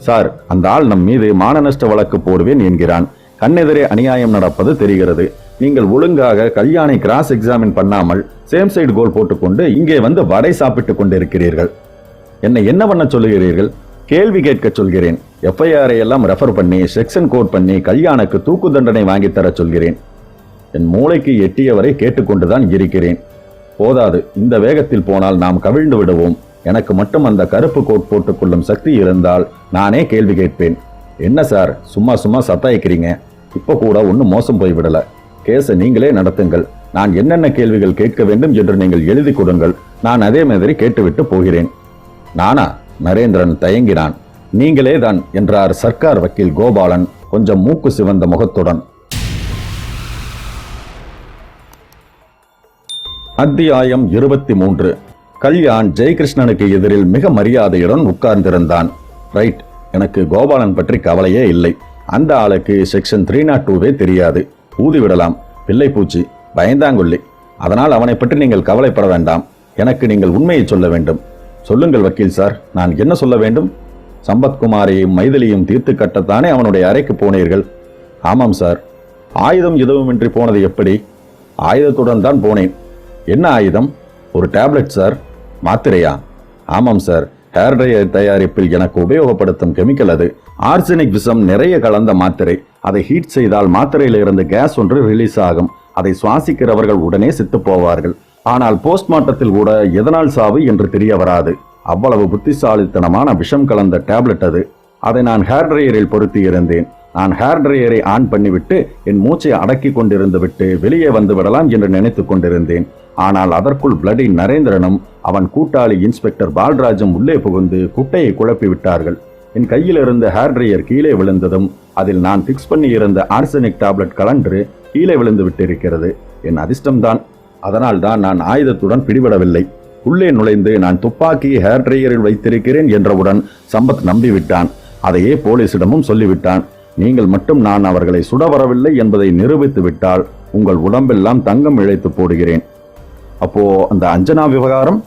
சார், அந்த ஆள் நம் மீது மானநஷ்ட வழக்கு போடுவேன் என்கிறான். கண்ணெதிரே அநியாயம் நடப்பது தெரிகிறது. நீங்கள் ஒழுங்காக கல்யாணை கிராஸ் எக்ஸாமின் பண்ணாமல் சேம் சைடு கோல் போட்டுக்கொண்டு இங்கே வந்து வடை சாப்பிட்டுக் கொண்டிருக்கிறீர்கள். என்னை என்ன பண்ண சொல்லுகிறீர்கள்? கேள்வி கேட்க சொல்கிறேன். எஃப்ஐஆரை எல்லாம் ரெஃபர் பண்ணி செக்ஷன் கோட் பண்ணி கல்யாணுக்கு தூக்கு தண்டனை வாங்கித்தர சொல்கிறேன். என் மூளைக்கு எட்டியவரை கேட்டுக்கொண்டுதான் இருக்கிறேன். போதாது, இந்த வேகத்தில் போனால் நாம் கவிழ்ந்து விடுவோம். எனக்கு மட்டும் அந்த கருப்பு கோட் போட்டுக்கொள்ளும் சக்தி இருந்தால் நானே கேள்வி கேட்பேன். என்ன சார், சும்மா சும்மா சத்தாய்க்கிறீங்க? இப்ப கூட ஒன்னும் மோசம் போய்விடல. கேஸை நீங்களே நடத்துங்கள். நான் என்னென்ன கேள்விகள் கேட்க வேண்டும் என்று நீங்கள் எழுதி கொடுங்கள். நான் அதே மாதிரி கேட்டுவிட்டு போகிறேன். நானா? நரேந்திரன் தயங்கினான். நீங்களே தான் என்றார் சர்க்கார் வக்கீல் கோபாலன் கொஞ்சம் மூக்கு சிவந்த முகத்துடன். அத்தியாயம் 23. கல்யாண் ஜெயகிருஷ்ணனுக்கு எதிரில் மிக மரியாதையுடன் உட்கார்ந்திருந்தான். ரைட், எனக்கு கோபாலன் பற்றி கவலையே இல்லை. அந்த ஆளுக்கு செக்ஷன் 302வே தெரியாது. ஊதிவிடலாம். பிள்ளைப்பூச்சி, பயந்தாங்கொல்லி. அதனால் அவனை பற்றி நீங்கள் கவலைப்பட வேண்டாம். எனக்கு நீங்கள் உண்மையை சொல்ல வேண்டும். சொல்லுங்கள் வக்கீல் சார், நான் என்ன சொல்ல வேண்டும்? சம்பத்குமாரையும் மைதிலியும் தீர்த்து கட்டத்தானே அவனுடைய அறைக்கு போனீர்கள்? ஆமாம் சார். ஆயுதம் எதுவுமின்றி போனது எப்படி? ஆயுதத்துடன் தான் போனேன். என்ன ஆயுதம்? ஒரு டேப்லெட் சார். மாத்திரையா? ஆமாம் சார். ஹேர் ட்ரையர் தயாரிப்பில் எனக்கு உபயோகப்படுத்தும் கெமிக்கல் அது. ஆர்சனிக் விஷம் நிறைய கலந்த மாத்திரை. அதை ஹீட் செய்தால் மாத்திரையிலிருந்து கேஸ் ஒன்று ரிலீஸ் ஆகும். அதை சுவாசிக்கிறவர்கள் உடனே செத்து போவார்கள். ஆனால் போஸ்ட்மார்ட்டத்தில் கூட எதனால் சாவு என்று தெரிய வராது. அவ்வளவு புத்திசாலித்தனமான விஷம் கலந்த டேப்லெட் அது. அதை நான் ஹேர் ட்ரையரில் பொருத்தி இருந்தேன். நான் ஹேர் ட்ரையரை ஆன் பண்ணிவிட்டு என் மூச்சை அடக்கி கொண்டிருந்து விட்டு வெளியே வந்து விடலாம் என்று நினைத்து கொண்டிருந்தேன். ஆனால் அதற்குள் பிளடி நரேந்திரனும் அவன் கூட்டாளி இன்ஸ்பெக்டர் பால்ராஜும் உள்ளே புகுந்து குட்டையை குழப்பி விட்டார்கள். என் கையில் இருந்த ஹேர் ட்ரையர் கீழே விழுந்ததும் அதில் நான் பிக்ஸ் பண்ணி இருந்த ஆர்சனிக் டேப்லெட் கலன்று கீழே விழுந்து விட்டிருக்கிறது. என் அதிர்ஷ்டம்தான். அதனால் தான் நான் ஆயுதத்துடன் பிடிபடவில்லை. உள்ளே நுழைந்து நான் துப்பாக்கியை ஹேர் ட்ரையரில் வைத்திருக்கிறேன் என்றவுடன் சம்பத் நம்பிவிட்டான். அதையே போலீசிடமும் சொல்லிவிட்டான். நீங்கள் மட்டும் நான் அவர்களை சுட வரவில்லை என்பதை நிரூபித்து விட்டால் உங்கள் உடம்பெல்லாம் தங்கம் இழைத்து போடுகிறேன். அப்போ அந்த அஞ்சனா விவகாரம்?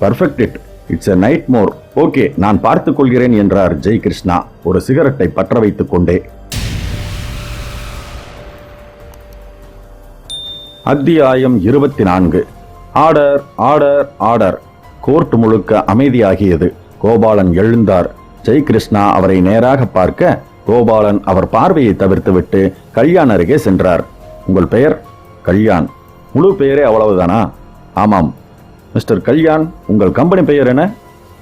Perfect, it's a night more. Okay, நான் பார்த்துக் கொள்கிறேன் என்றார் ஜெயகிருஷ்ணா ஒரு சிகரெட்டை பற்ற வைத்துக் கொண்டே. அத்தியாயம் 24. Order, order, order. கோர்ட் முழுக்க அமைதியாகியது. கோபாலன் எழுந்தார். ஜெயகிருஷ்ணா அவரை நேராக பார்க்க கோபாலன் அவர் பார்வையை தவிர்த்துவிட்டு கல்யாண் அருகே சென்றார். உங்கள் பெயர்? கல்யாண். முழு பெயரே அவ்வளவுதானா? ஆமாம். மிஸ்டர் கல்யாண், உங்கள் கம்பெனி பெயர் என்ன?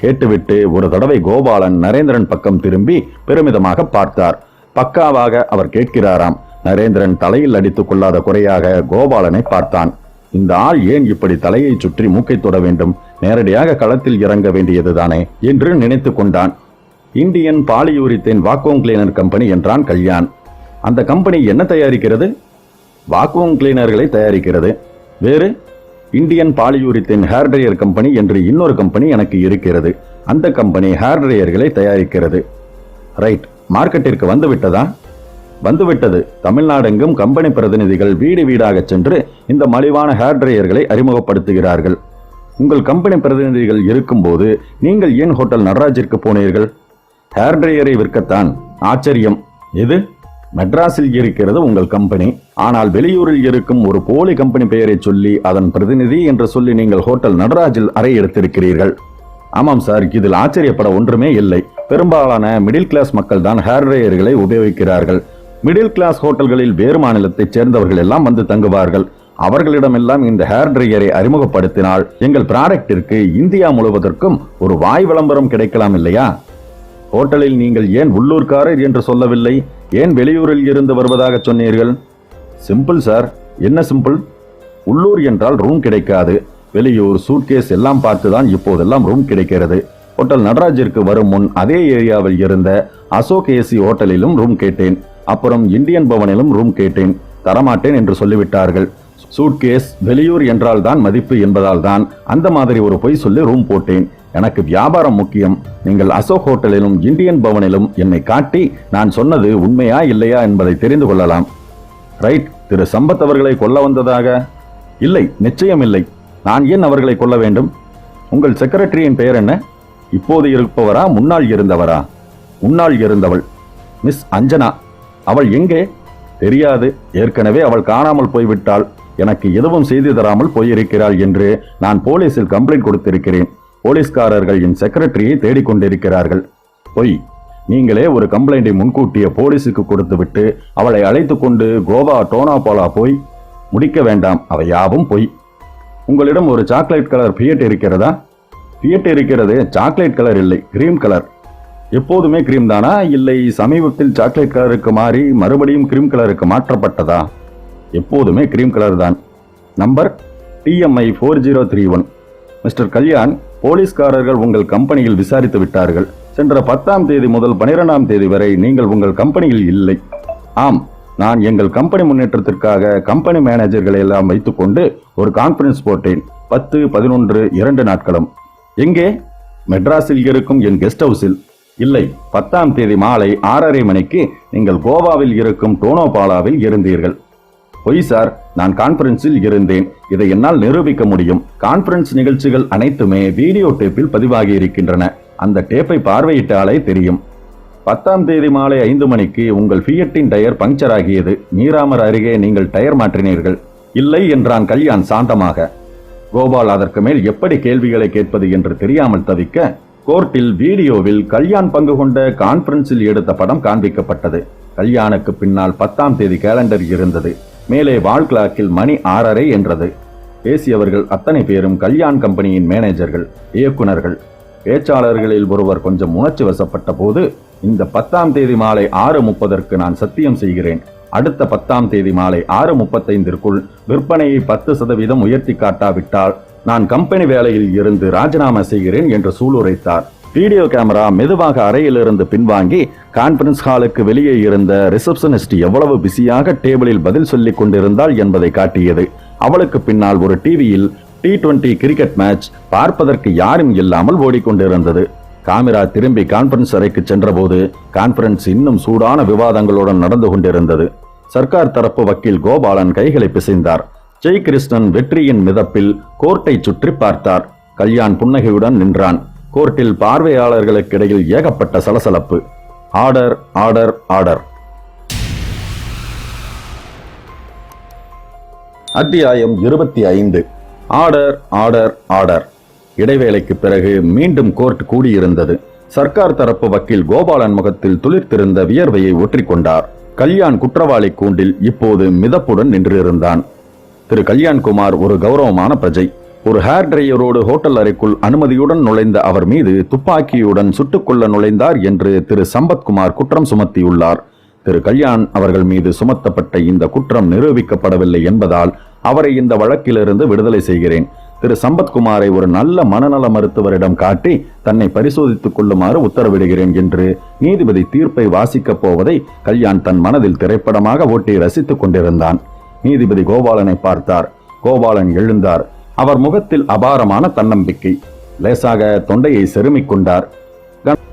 கேட்டுவிட்டு ஒரு தடவை கோபாலன் நரேந்திரன் பக்கம் திரும்பி பெருமிதமாக பார்த்தார். பக்காவாக அவர் கேட்கிறாராம். நரேந்திரன் தலையில் அடித்துக் கொள்ளாத குறையாக கோபாலனை பார்த்தான். இந்த ஆள் ஏன் இப்படி தலையை சுற்றி மூக்கை தொட வேண்டும்? நேரடியாக களத்தில் இறங்க வேண்டியதுதானே என்று நினைத்து கொண்டான். இந்தியன் பாலியூரித்தேன் வாக்யூம் கிளீனர் கம்பெனி என்றான் கல்யாண். அந்த கம்பெனி என்ன தயாரிக்கிறது? வாக்யூம் கிளீனர்களை தயாரிக்கிறது. வேறு? இந்தியன் பாலியூரித்தேன் ஹேர் ட்ரையர் கம்பெனி என்று இன்னொரு கம்பெனி எனக்கு இருக்கிறது. அந்த கம்பெனி ஹேர் ட்ரையர்களை தயாரிக்கிறது. ரைட். மார்க்கெட்டிற்கு வந்து விட்டதா? வந்துவிட்டது. தமிழ்நாடெங்கும் கம்பெனி பிரதிநிதிகள் வீடு வீடாக சென்று இந்த மலிவான ஹேர் ட்ரையர்களை அறிமுகப்படுத்துகிறார்கள். உங்கள் கம்பெனி பிரதிநிதிகள் இருக்கும்போது நீங்கள் ஏன் ஹோட்டல் நடராஜிற்கு போனீர்கள்? ஹேர் ட்ரையரை விற்கத்தான். ஆச்சரியம். எது? மெட்ராஸில் இருக்கிறது உங்கள் கம்பெனி. ஆனால் வெளியூரில் இருக்கும் ஒரு போலி கம்பெனி பெயரை சொல்லி அதன் பிரதிநிதி என்று சொல்லி நீங்கள் ஹோட்டல் நடராஜில் அறை எடுத்திருக்கிறீர்கள். ஆமாம் சார், இதில் ஆச்சரியப்பட ஒன்றுமே இல்லை. பெரும்பாலான மிடில் கிளாஸ் மக்கள் தான் ஹேர் ட்ரையர்களை உபயோகிக்கிறார்கள். மிடில் கிளாஸ் ஹோட்டல்களில் வேறு மாநிலத்தைச் சேர்ந்தவர்கள் எல்லாம் வந்து தங்குவார்கள். அவர்களிடமெல்லாம் இந்த ஹேர் ட்ரையரை அறிமுகப்படுத்தினால் எங்கள் ப்ராடக்டிற்கு இந்தியா முழுவதற்கும் ஒரு வாய் விளம்பரம் கிடைக்கலாம் இல்லையா? ஹோட்டலில் நீங்கள் ஏன் உள்ளூர்காரர் என்று சொல்லவில்லை? ஏன் வெளியூரில் இருந்து வருவதாக சொன்னீர்கள்? Simple sir. என்ன சிம்பிள்? உள்ளூர் என்றால் ரூம் கிடைக்காது. வெளியூர் சூட்கேஸ் எல்லாம் பார்த்துதான் இப்போதெல்லாம் ரூம் கிடைக்கிறது. ஹோட்டல் நடராஜிற்கு வரும் முன் அதே ஏரியாவில் இருந்த அசோக் ஏசி ஹோட்டலிலும் ரூம் கேட்டேன். அப்புறம் இந்தியன் பவனிலும் ரூம் கேட்டேன். தரமாட்டேன் என்று சொல்லிவிட்டார்கள். சூட்கேஸ் வெளியூர் என்றால் தான் மதிப்பு என்பதால் தான் அந்த மாதிரி ஒரு பொய் சொல்லி ரூம் போட்டேன். எனக்கு வியாபாரம் முக்கியம். நீங்கள் அசோக் ஹோட்டலிலும் இந்தியன் பவனிலும் என்னை காட்டி நான் சொன்னது உண்மையா இல்லையா என்பதை தெரிந்து கொள்ளலாம். ரைட். திரு சம்பத் அவர்களை கொல்ல வந்ததாக? இல்லை, நிச்சயம் இல்லை. நான் ஏன் அவர்களை கொல்ல வேண்டும்? உங்கள் செக்ரட்டரியின் பெயர் என்ன? இப்போது இருப்பவரா, முன்னாள் இருந்தவரா? முன்னாள் இருந்தவள் மிஸ் அஞ்சனா. அவள் எங்கே? தெரியாது. ஏற்கனவே அவள் காணாமல் போய்விட்டாள். எனக்கு எதுவும் செய்து தராமல் போயிருக்கிறாள் என்று நான் போலீசில் கம்ப்ளைண்ட் கொடுத்திருக்கிறேன். போலீஸ்காரர்கள் என் செக்ரட்டரியை தேடிக்கொண்டிருக்கிறார்கள். பொய். நீங்களே ஒரு கம்ப்ளைண்டை முன்கூட்டிய போலீஸுக்கு கொடுத்துவிட்டு அவளை அழைத்து கொண்டு கோவா டோனாபாலா போய் முடிக்க வேண்டாம். அவை யாவும் பொய். உங்களிடம் ஒரு சாக்லேட் கலர் ஃபியட் இருக்கிறதா? ஃபியட் இருக்கிறது. சாக்லேட் கலர் இல்லை, கிரீம் கலர். எப்போதுமே கிரீம் தானா, இல்லை சமீபத்தில் சாக்லேட் கலருக்கு மாறி மறுபடியும் கிரீம் கலருக்கு மாற்றப்பட்டதா? எப்போதுமே கிரீம் கலர் தான். Number TMI 4031. மிஸ்டர் கல்யாண், போலீஸ்காரர்கள் உங்கள் கம்பெனியில் விசாரித்து விட்டார்கள். சென்ற 10ஆம் தேதி முதல் 12ஆம் தேதி வரை நீங்கள் உங்கள் கம்பெனியில் இல்லை. ஆம், நான் எங்கள் கம்பெனி முன்னேற்றத்திற்காக கம்பெனி மேனேஜர்களை எல்லாம் வைத்துக்கொண்டு ஒரு கான்ஃபரன்ஸ் போட்டேன். 10, 11, 2 நாட்களும். எங்கே? மெட்ராஸில் இருக்கும் என் கெஸ்ட் ஹவுஸில். இல்லை, 10ஆம் தேதி மாலை 6:30 மணிக்கு நீங்கள் கோவாவில் இருக்கும் டோனோபாலாவில் இருந்தீர்கள். பொய் சார். நான் கான்ஃபரன்ஸில் இருந்தேன். இதை என்னால் நிரூபிக்க முடியும். கான்ஃபரன்ஸ் நிகழ்ச்சிகள் அனைத்துமே வீடியோ டேப்பில் பதிவாகி இருக்கின்றன. அந்த டேப்பை பார்வையிட்டாலே தெரியும். 10ஆம் தேதி மாலை 5 மணிக்கு உங்கள் ஃபியட்டின் டயர் பங்க்சர் ஆகியது. மீராமர் அருகே நீங்கள் டயர் மாற்றினீர்கள். இல்லை என்றான் கல்யாண் சாந்தமாக. கோபால் அதற்கு மேல் எப்படி கேள்விகளை கேட்பது என்று தெரியாமல் தவிக்க, கோர்ட்டில் வீடியோவில் கல்யாண் பங்கு கொண்ட கான்ஃபரன்ஸில் எடுத்த படம் காண்பிக்கப்பட்டது. கல்யாணுக்கு பின்னால் 10ஆம் தேதி கேலண்டர் இருந்தது. மேலே வால் கிளாக்கில் மணி 6:30 என்றது. பேசியவர்கள் அத்தனை பேரும் கல்யாண் கம்பெனியின் மேனேஜர்கள், இயக்குனர்கள். பேச்சாளர்களில் ஒருவர் கொஞ்சம் உணர்ச்சி வசப்பட்ட போது, இந்த 10ஆம் தேதி மாலை 6:30 நான் சத்தியம் செய்கிறேன், அடுத்த 10ஆம் தேதி மாலை 6:35 விற்பனையை 10% உயர்த்தி காட்டாவிட்டால் நான் கம்பெனி வேலையில் இருந்து ராஜினாமா செய்கிறேன் என்று சூளுரைத்தார். வீடியோ கேமரா மெதுவாக அறையிலிருந்து பின்வாங்கி கான்பரன்ஸ் ஹாலுக்கு வெளியே இருந்த ரிசப்ஷனிஸ்ட் எவ்வளவு பிஸியாக டேபிளில் பதில் சொல்லிக் கொண்டிருந்தாள் என்பதை காட்டியது. அவளுக்கு பின்னால் ஒரு டிவியில் T20 கிரிக்கெட் மேட்ச் பார்ப்பதற்கு யாரும் இல்லாமல் ஓடிக்கொண்டிருந்தது. காமிரா திரும்பி கான்பரன்ஸ் அறைக்கு சென்றபோது கான்பரன்ஸ் இன்னும் சூடான விவாதங்களுடன் நடந்து கொண்டிருந்தது. சர்க்கார் தரப்பு வக்கீல் கோபாலன் கைகளை பிசைந்தார். ஜெய்கிருஷ்ணன் வெற்றியின் மிதப்பில் கோர்ட்டை சுற்றி பார்த்தார். கல்யாண் புன்னகையுடன் நின்றான். கோர்ட்டில் பார்வையாளர்களுக்கிடையில் ஏகப்பட்ட சலசலப்பு. Order, order, order. அத்தியாயம் 25. Order, order, order. இடைவேளைக்கு பிறகு மீண்டும் கோர்ட் கூடியிருந்தது. சர்க்கார் தரப்பு வக்கீல் கோபாலன் முகத்தில் துளிர்த்திருந்த வியர்வையை ஒற்றிக்கொண்டார். கல்யாண் குற்றவாளி கூண்டில் இப்போது மிதப்புடன் நின்றிருந்தான். திரு கல்யாண்குமார் ஒரு கௌரவமான பிரஜை. ஒரு ஹேர் டிரையரோடு ஹோட்டல் அறைக்குள் அனுமதியுடன் நுழைந்த அவர் மீது துப்பாக்கியுடன் சுட்டுக்கொள்ள நுழைந்தார் என்று திரு சம்பத்குமார் குற்றம் சுமத்தியுள்ளார். திரு கல்யாண் அவர்கள் மீது சுமத்தப்பட்ட இந்த குற்றம் நிரூபிக்கப்படவில்லை என்பதால் அவரை இந்த வழக்கிலிருந்து விடுதலை செய்கிறேன். திரு சம்பத்குமாரை ஒரு நல்ல மனநல மருத்துவரிடம் காட்டி தன்னை பரிசோதித்துக் கொள்ளுமாறு உத்தரவிடுகிறேன் என்று நீதிபதி தீர்ப்பை வாசிக்கப் போவதை கல்யாண் தன் மனதில் திரைப்படமாக ஓட்டி ரசித்துக் கொண்டிருந்தான். நீதிபதி கோபாலனை பார்த்தார். கோபாலன் எழுந்தார். அவர் முகத்தில் அபாரமான தன்னம்பிக்கை. லேசாக தொண்டையை செருமிக் கொண்டார்.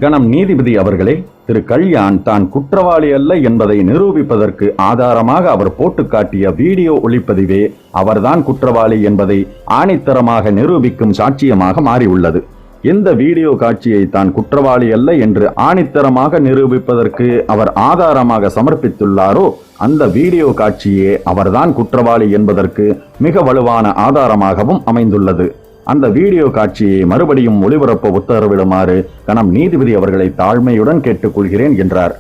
கணம் நீதிபதி அவர்களே, திரு கல்யாண் தான் குற்றவாளி அல்ல என்பதை நிரூபிப்பதற்கு ஆதாரமாக அவர் போட்டு காட்டிய வீடியோ ஒளிப்பதிவே அவர்தான் குற்றவாளி என்பதை ஆணித்தரமாக நிரூபிக்கும் சாட்சியமாக மாறியுள்ளது. எந்த வீடியோ காட்சியை தான் குற்றவாளி அல்ல என்று ஆணித்தரமாக நிரூபிப்பதற்கு அவர் ஆதாரமாக சமர்ப்பித்துள்ளாரோ அந்த வீடியோ காட்சியே அவர்தான் குற்றவாளி என்பதற்கு மிக வலுவான ஆதாரமாகவும் அமைந்துள்ளது. அந்த வீடியோ காட்சியை மறுபடியும் ஒளிபரப்ப உத்தரவிடுமாறு கனம் நீதிபதி அவர்களை தாழ்மையுடன் கேட்டுக்கொள்கிறேன் என்றார்.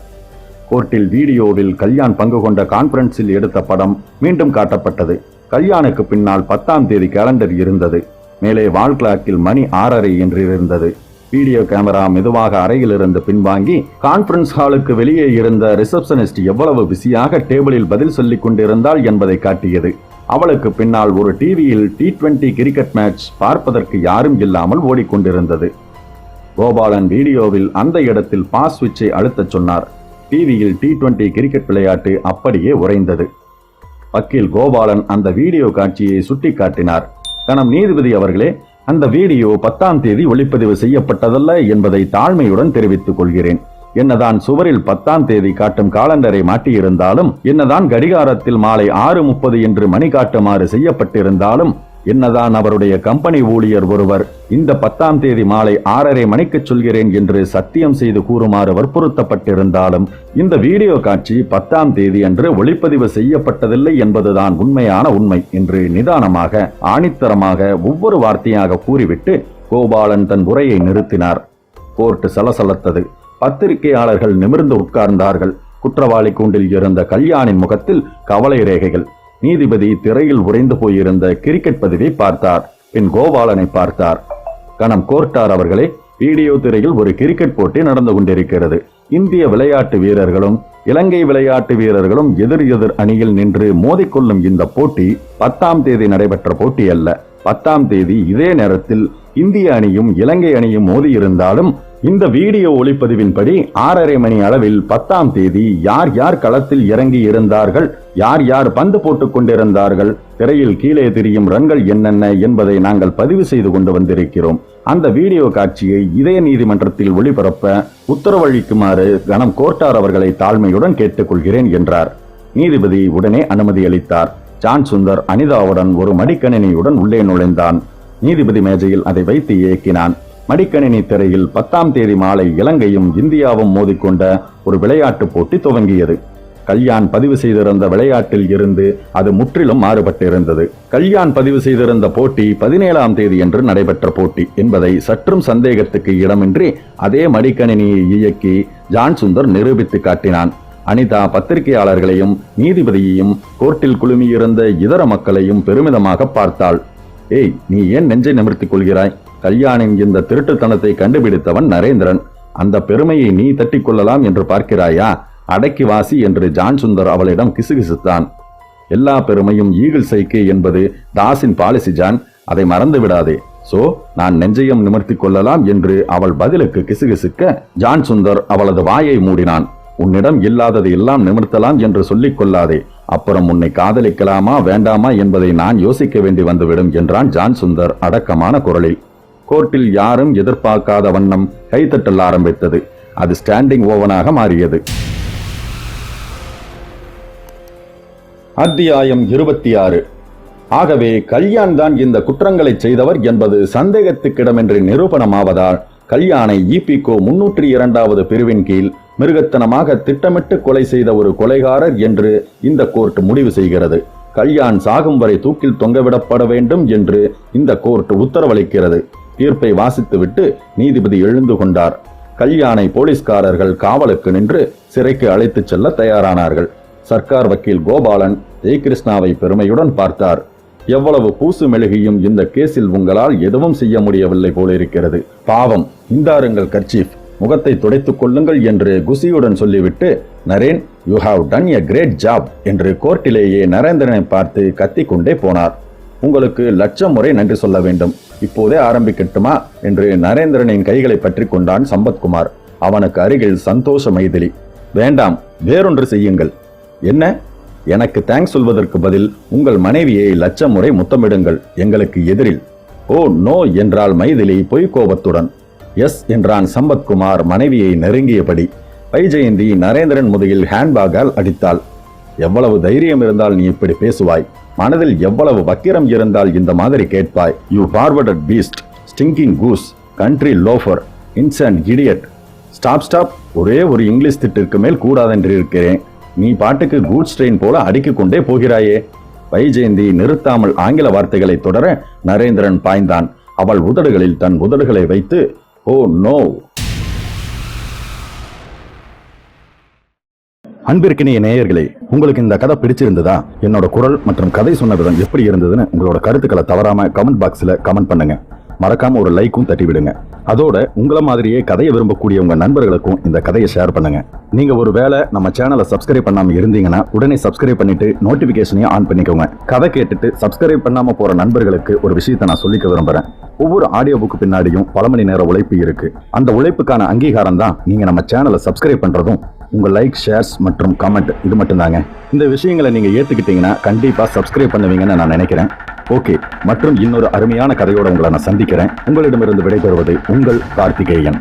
கோர்ட்டில் வீடியோவில் கல்யாண் பங்கு கொண்ட கான்பரன்ஸில் எடுத்த படம் மீண்டும் காட்டப்பட்டது. கல்யாணுக்கு பின்னால் 10ஆம் தேதி கேலண்டர் இருந்தது. மேலே வால் கிளாக்கில் மணி 6:30 என்று இருந்தது. வீடியோ கேமரா மெதுவாக அறையிலிருந்து பின்வாங்கி கான்பரன்ஸ் ஹாலுக்கு வெளியே இருந்த ரிசப்ஷனிஸ்ட் எவ்வளவு பிஸியாக டேபிளில் பதில் சொல்லிக் கொண்டிருந்தாள் என்பதை காட்டியது. அவளுக்கு பின்னால் ஒரு டிவியில் T20 கிரிக்கெட் மேட்ச் பார்ப்பதற்கு யாரும் இல்லாமல் ஓடிக்கொண்டிருந்தது. கோபாலன் வீடியோவில் அந்த இடத்தில் பாஸ் சுவிட்சை அழுத்தச் சொன்னார். டிவியில் T20 கிரிக்கெட் விளையாட்டு அப்படியே உறைந்தது. வக்கீல் கோபாலன் அந்த வீடியோ காட்சியை சுட்டி காட்டினார். கனம் நீதிபதி அவர்களே, அந்த வீடியோ 10ஆம் தேதி ஒளிப்பதிவு செய்யப்பட்டதல்ல என்பதை தாழ்மையுடன் தெரிவித்துக் கொள்கிறேன். என்னதான் சுவரில் 10ஆம் தேதி காட்டும் காலண்டரை மாட்டியிருந்தாலும், என்னதான் கடிகாரத்தில் மாலை 6:30 என்று மணி காட்டுமாறு செய்யப்பட்டிருந்தாலும், என்னதான் அவருடைய கம்பெனி ஊழியர் ஒருவர் இந்த 10ஆம் தேதி மாலை 6:30 மணிக்கு சொல்கிறேன் என்று சத்தியம் செய்து கூறுமாறு வற்புறுத்தப்பட்டிருந்தாலும், இந்த வீடியோ காட்சி 10ஆம் தேதி அன்று ஒளிப்பதிவு செய்யப்பட்டதில்லை என்பதுதான் உண்மையான உண்மை என்று நிதானமாக ஆணித்தரமாக ஒவ்வொரு வார்த்தையாக கூறிவிட்டு கோபாலன் தன் உரையை நிறுத்தினார். கோர்ட் சலசலத்தது. பத்திரிகையாளர்கள் நிமிர்ந்து உட்கார்ந்தார்கள். குற்றவாளி கூண்டில் இருந்த கல்யாணின் முகத்தில் கவலை ரேகைகள். நீதிபதி திரையில் உறைந்து போயிருந்த கிரிக்கெட் பதிவை பார்த்தார். பின் கோபாலனை பார்த்தார். கனம் கோர்ட்டார் அவர்களே, வீடியோ திரையில் ஒரு கிரிக்கெட் போட்டி நடந்து கொண்டிருக்கிறது. இந்திய விளையாட்டு வீரர்களும் இலங்கை விளையாட்டு வீரர்களும் எதிர் அணியில் நின்று மோதிக்கொள்ளும் இந்த போட்டி 10ஆம் தேதி நடைபெற்ற போட்டி அல்ல. 10ஆம் தேதி இதே நேரத்தில் இந்திய அணியும் இலங்கை அணியும் மோதியிருந்தாலும் இந்த வீடியோ ஒளிப்பதிவின்படி 6:30 மணி அளவில் 10ஆம் தேதி யார் யார் களத்தில் இறங்கி இருந்தார்கள், யார் யார் பந்து போட்டுக் கொண்டிருந்தார்கள், திரையில் கீழே தெரியும் ரன்கள் என்னென்ன என்பதை நாங்கள் பதிவு செய்து கொண்டு வந்திருக்கிறோம். அந்த வீடியோ காட்சியை இதே நீதிமன்றத்தில் ஒளிபரப்ப உத்தரவளிக்குமாறு கனம் கோர்ட்டார் அவர்களை தாழ்மையுடன் கேட்டுக்கொள்கிறேன் என்றார். நீதிபதி உடனே அனுமதி அளித்தார். ஜான் சுந்தர் அனிதாவுடன் ஒரு மடிக்கணினியுடன் உள்ளே நுழைந்தான். நீதிபதி மேஜையில் அதை வைத்து இயக்கினான். மடிக்கணினி திரையில் 10ஆம் தேதி மாலை இலங்கையும் இந்தியாவும் மோதிக்கொண்ட ஒரு விளையாட்டு போட்டி துவங்கியது. கல்யாண் பதிவு செய்திருந்த விளையாட்டில் இருந்து அது முற்றிலும் மாறுபட்டிருந்தது. கல்யாண் பதிவு செய்திருந்த போட்டி 17ஆம் தேதி என்று நடைபெற்ற போட்டி என்பதை சற்றும் சந்தேகத்துக்கு இடமின்றி அதே மடிக்கணினியை இயக்கி ஜான் சுந்தர் நிரூபித்து காட்டினான். அனிதா பத்திரிகையாளர்களையும் நீதிபதியையும் கோர்ட்டில் குழுமியிருந்த இதர மக்களையும் பெருமிதமாக பார்த்தாள். ஏய், நீ ஏன் நெஞ்சை நிமிர்த்திக் கொள்கிறாய்? கல்யாணின் இந்த திருட்டுத்தனத்தை கண்டுபிடித்தவன் நரேந்திரன். அந்த பெருமையை நீ தட்டிக் கொள்ளலாம் என்று பார்க்கிறாயா? அடக்கி வாசி என்று ஜான் சுந்தர் அவளிடம் கிசுகிசுத்தான். எல்லா பெருமையும் ஈகிள் சைக்கு என்பது தாஸின் பாலிசி ஜான், அதை மறந்து விடாதே. சோ நான் நெஞ்சையும் நிமிர்த்திக் கொள்ளலாம் என்று அவள் பதிலுக்கு கிசுகிசுக்க ஜான் சுந்தர் அவளது வாயை மூடினான். உன்னிடம் இல்லாதது எல்லாம் நிமிர்த்தலாம் என்று சொல்லிக் கொள்ளாதே. அப்புறம் உன்னை காதலிக்கலாமா வேண்டாமா என்பதை நான் யோசிக்க வேண்டி வந்துவிடும் என்றான் ஜான் சுந்தர் அடக்கமான குரலில். கோர்ட்டில் யாரும் எதிர்பார்க்காத வண்ணம் கைத்தட்டல் ஆரம்பித்தது. அது ஸ்டாண்டிங் ஓவனாக மாறியது. அத்தியாயம் 26. ஆகவே கல்யாண் தான் இந்த குற்றங்களை செய்தவர் என்பது சந்தேகத்துக்கிடமின்றி நிரூபணமாவதால் கல்யாணை இபிகோ 302வது பிரிவின் கீழ் மிருகத்தனமாக திட்டமிட்டு கொலை செய்த ஒரு கொலைகாரர் என்று இந்த கோர்ட் முடிவு செய்கிறது. கல்யாண் சாகும் வரை தூக்கில் தொங்கவிடப்பட வேண்டும் என்று இந்த கோர்ட் உத்தரவளிக்கிறது. தீர்ப்பை வாசித்துவிட்டு நீதிபதி எழுந்து கொண்டார். கல்யாணை போலீஸ்காரர்கள் காவலுக்கு நின்று சிறைக்கு அழைத்துச் செல்ல தயாரானார்கள். சர்க்கார் வக்கீல் கோபாலன் ஜெயகிருஷ்ணாவை பெருமையுடன் பார்த்தார். எவ்வளவு பூசு மெழுகியும் இந்த கேஸில் உங்களால் எதுவும் செய்ய முடியவில்லை போலிருக்கிறது. பாவம், இந்தாருங்கள் கர்ச்சீஃப், முகத்தை துடைத்துக் கொள்ளுங்கள் என்று குசியுடன் சொல்லிவிட்டு, Naren, you have done a great job என்று கோர்ட்டிலேயே நரேந்திரனை பார்த்து கத்திக்கொண்டே போனார். உங்களுக்கு 1,00,000 முறை நன்றி சொல்ல வேண்டும். இப்போதே ஆரம்பிக்கட்டுமா என்று நரேந்திரனின் கைகளை பற்றி கொண்டான் சம்பத்குமார். அவனுக்கு அருகில் சந்தோஷ மைதிலி. வேண்டாம், வேறொன்று செய்யுங்கள். என்ன? எனக்கு தேங்க்ஸ் சொல்வதற்கு பதில் உங்கள் மனைவியை 1,00,000 முறை முத்தமிடுங்கள் எங்களுக்கு எதிரில். ஓ நோ என்றால் மைதிலி பொய்கோபத்துடன். எஸ் என்றான் சம்பத்குமார் மனைவியை நெருங்கியபடி. வைஜெயந்தி நரேந்திரன் முதுகில் ஹேண்ட்பேக்கால் அடித்தாள். எவ்வளவு தைரியம் இருந்தால் நீ இப்படி பேசுவாய்? மனதில் எவ்வளவு வக்கிரம் இருந்தால் இந்த மாதிரி கேட்பாய்? You forwarded beast, stinking goose. Country loafer, insane idiot. Stop. ஒரே ஒரு இங்கிலீஷ் திட்டிற்கு மேல் கூடாதென்று இருக்கிறேன். நீ பாட்டுக்கு கூட்ஸ் ட்ரெயின் போல அடுக்கிக் கொண்டே போகிறாயே. வைஜெயந்தி நிறுத்தாமல் ஆங்கில வார்த்தைகளை தொடர நரேந்திரன் பாய்ந்தான். அவள் உதடுகளில் தன் உதடுகளை வைத்து, ஓ நோ. அன்பிற்கினிய நேயர்களே, உங்களுக்கு இந்த கதை பிடிச்சிருந்ததா? என்னோட குரல் மற்றும் கதை சொன்ன விதம் எப்படி இருந்ததுன்னு உங்களோட கருத்துக்களை தவறாம கமெண்ட் பாக்ஸ்ல கமெண்ட் பண்ணுங்க. மறக்காம ஒரு லைக்கும் தட்டி விடுங்க. அதோட உங்களை மாதிரியே கதையை விரும்பக்கூடிய உங்க நண்பர்களுக்கும் இந்த கதையை ஷேர் பண்ணுங்க. நீங்க ஒரு வேளை நம்ம சேனலை சப்ஸ்கிரைப் பண்ணாம இருந்தீங்கன்னா உடனே சப்ஸ்கிரைப் பண்ணிட்டு நோட்டிபிகேஷனையும் ஆன் பண்ணிக்கோங்க. கதை கேட்டுட்டு சப்ஸ்கிரைப் பண்ணாம போற நண்பர்களுக்கு ஒரு விஷயத்தை நான் சொல்லிக்க விரும்புறேன். ஒவ்வொரு ஆடியோ புக்கு பின்னாடியும் பல மணி நேர உழைப்பு இருக்கு. அந்த உழைப்புக்கான அங்கீகாரம் தான் நீங்க நம்ம சேனலை சப்ஸ்கிரைப் பண்றதும் உங்க லைக், ஷேர்ஸ் மற்றும் கமெண்ட். இது மட்டும்தாங்க. இந்த விஷயங்களை நீங்க ஏத்துக்கிட்டீங்கன்னா கண்டிப்பா சப்ஸ்கிரைப் பண்ணுவீங்கன்னு நான் நினைக்கிறேன். ஓகே, மற்றும் இன்னொரு அருமையான கதையோட உங்களை நான் சந்திக்கிறேன். உங்களிடமிருந்து விடைபெறுவது உங்கள் கார்த்திகேயன்.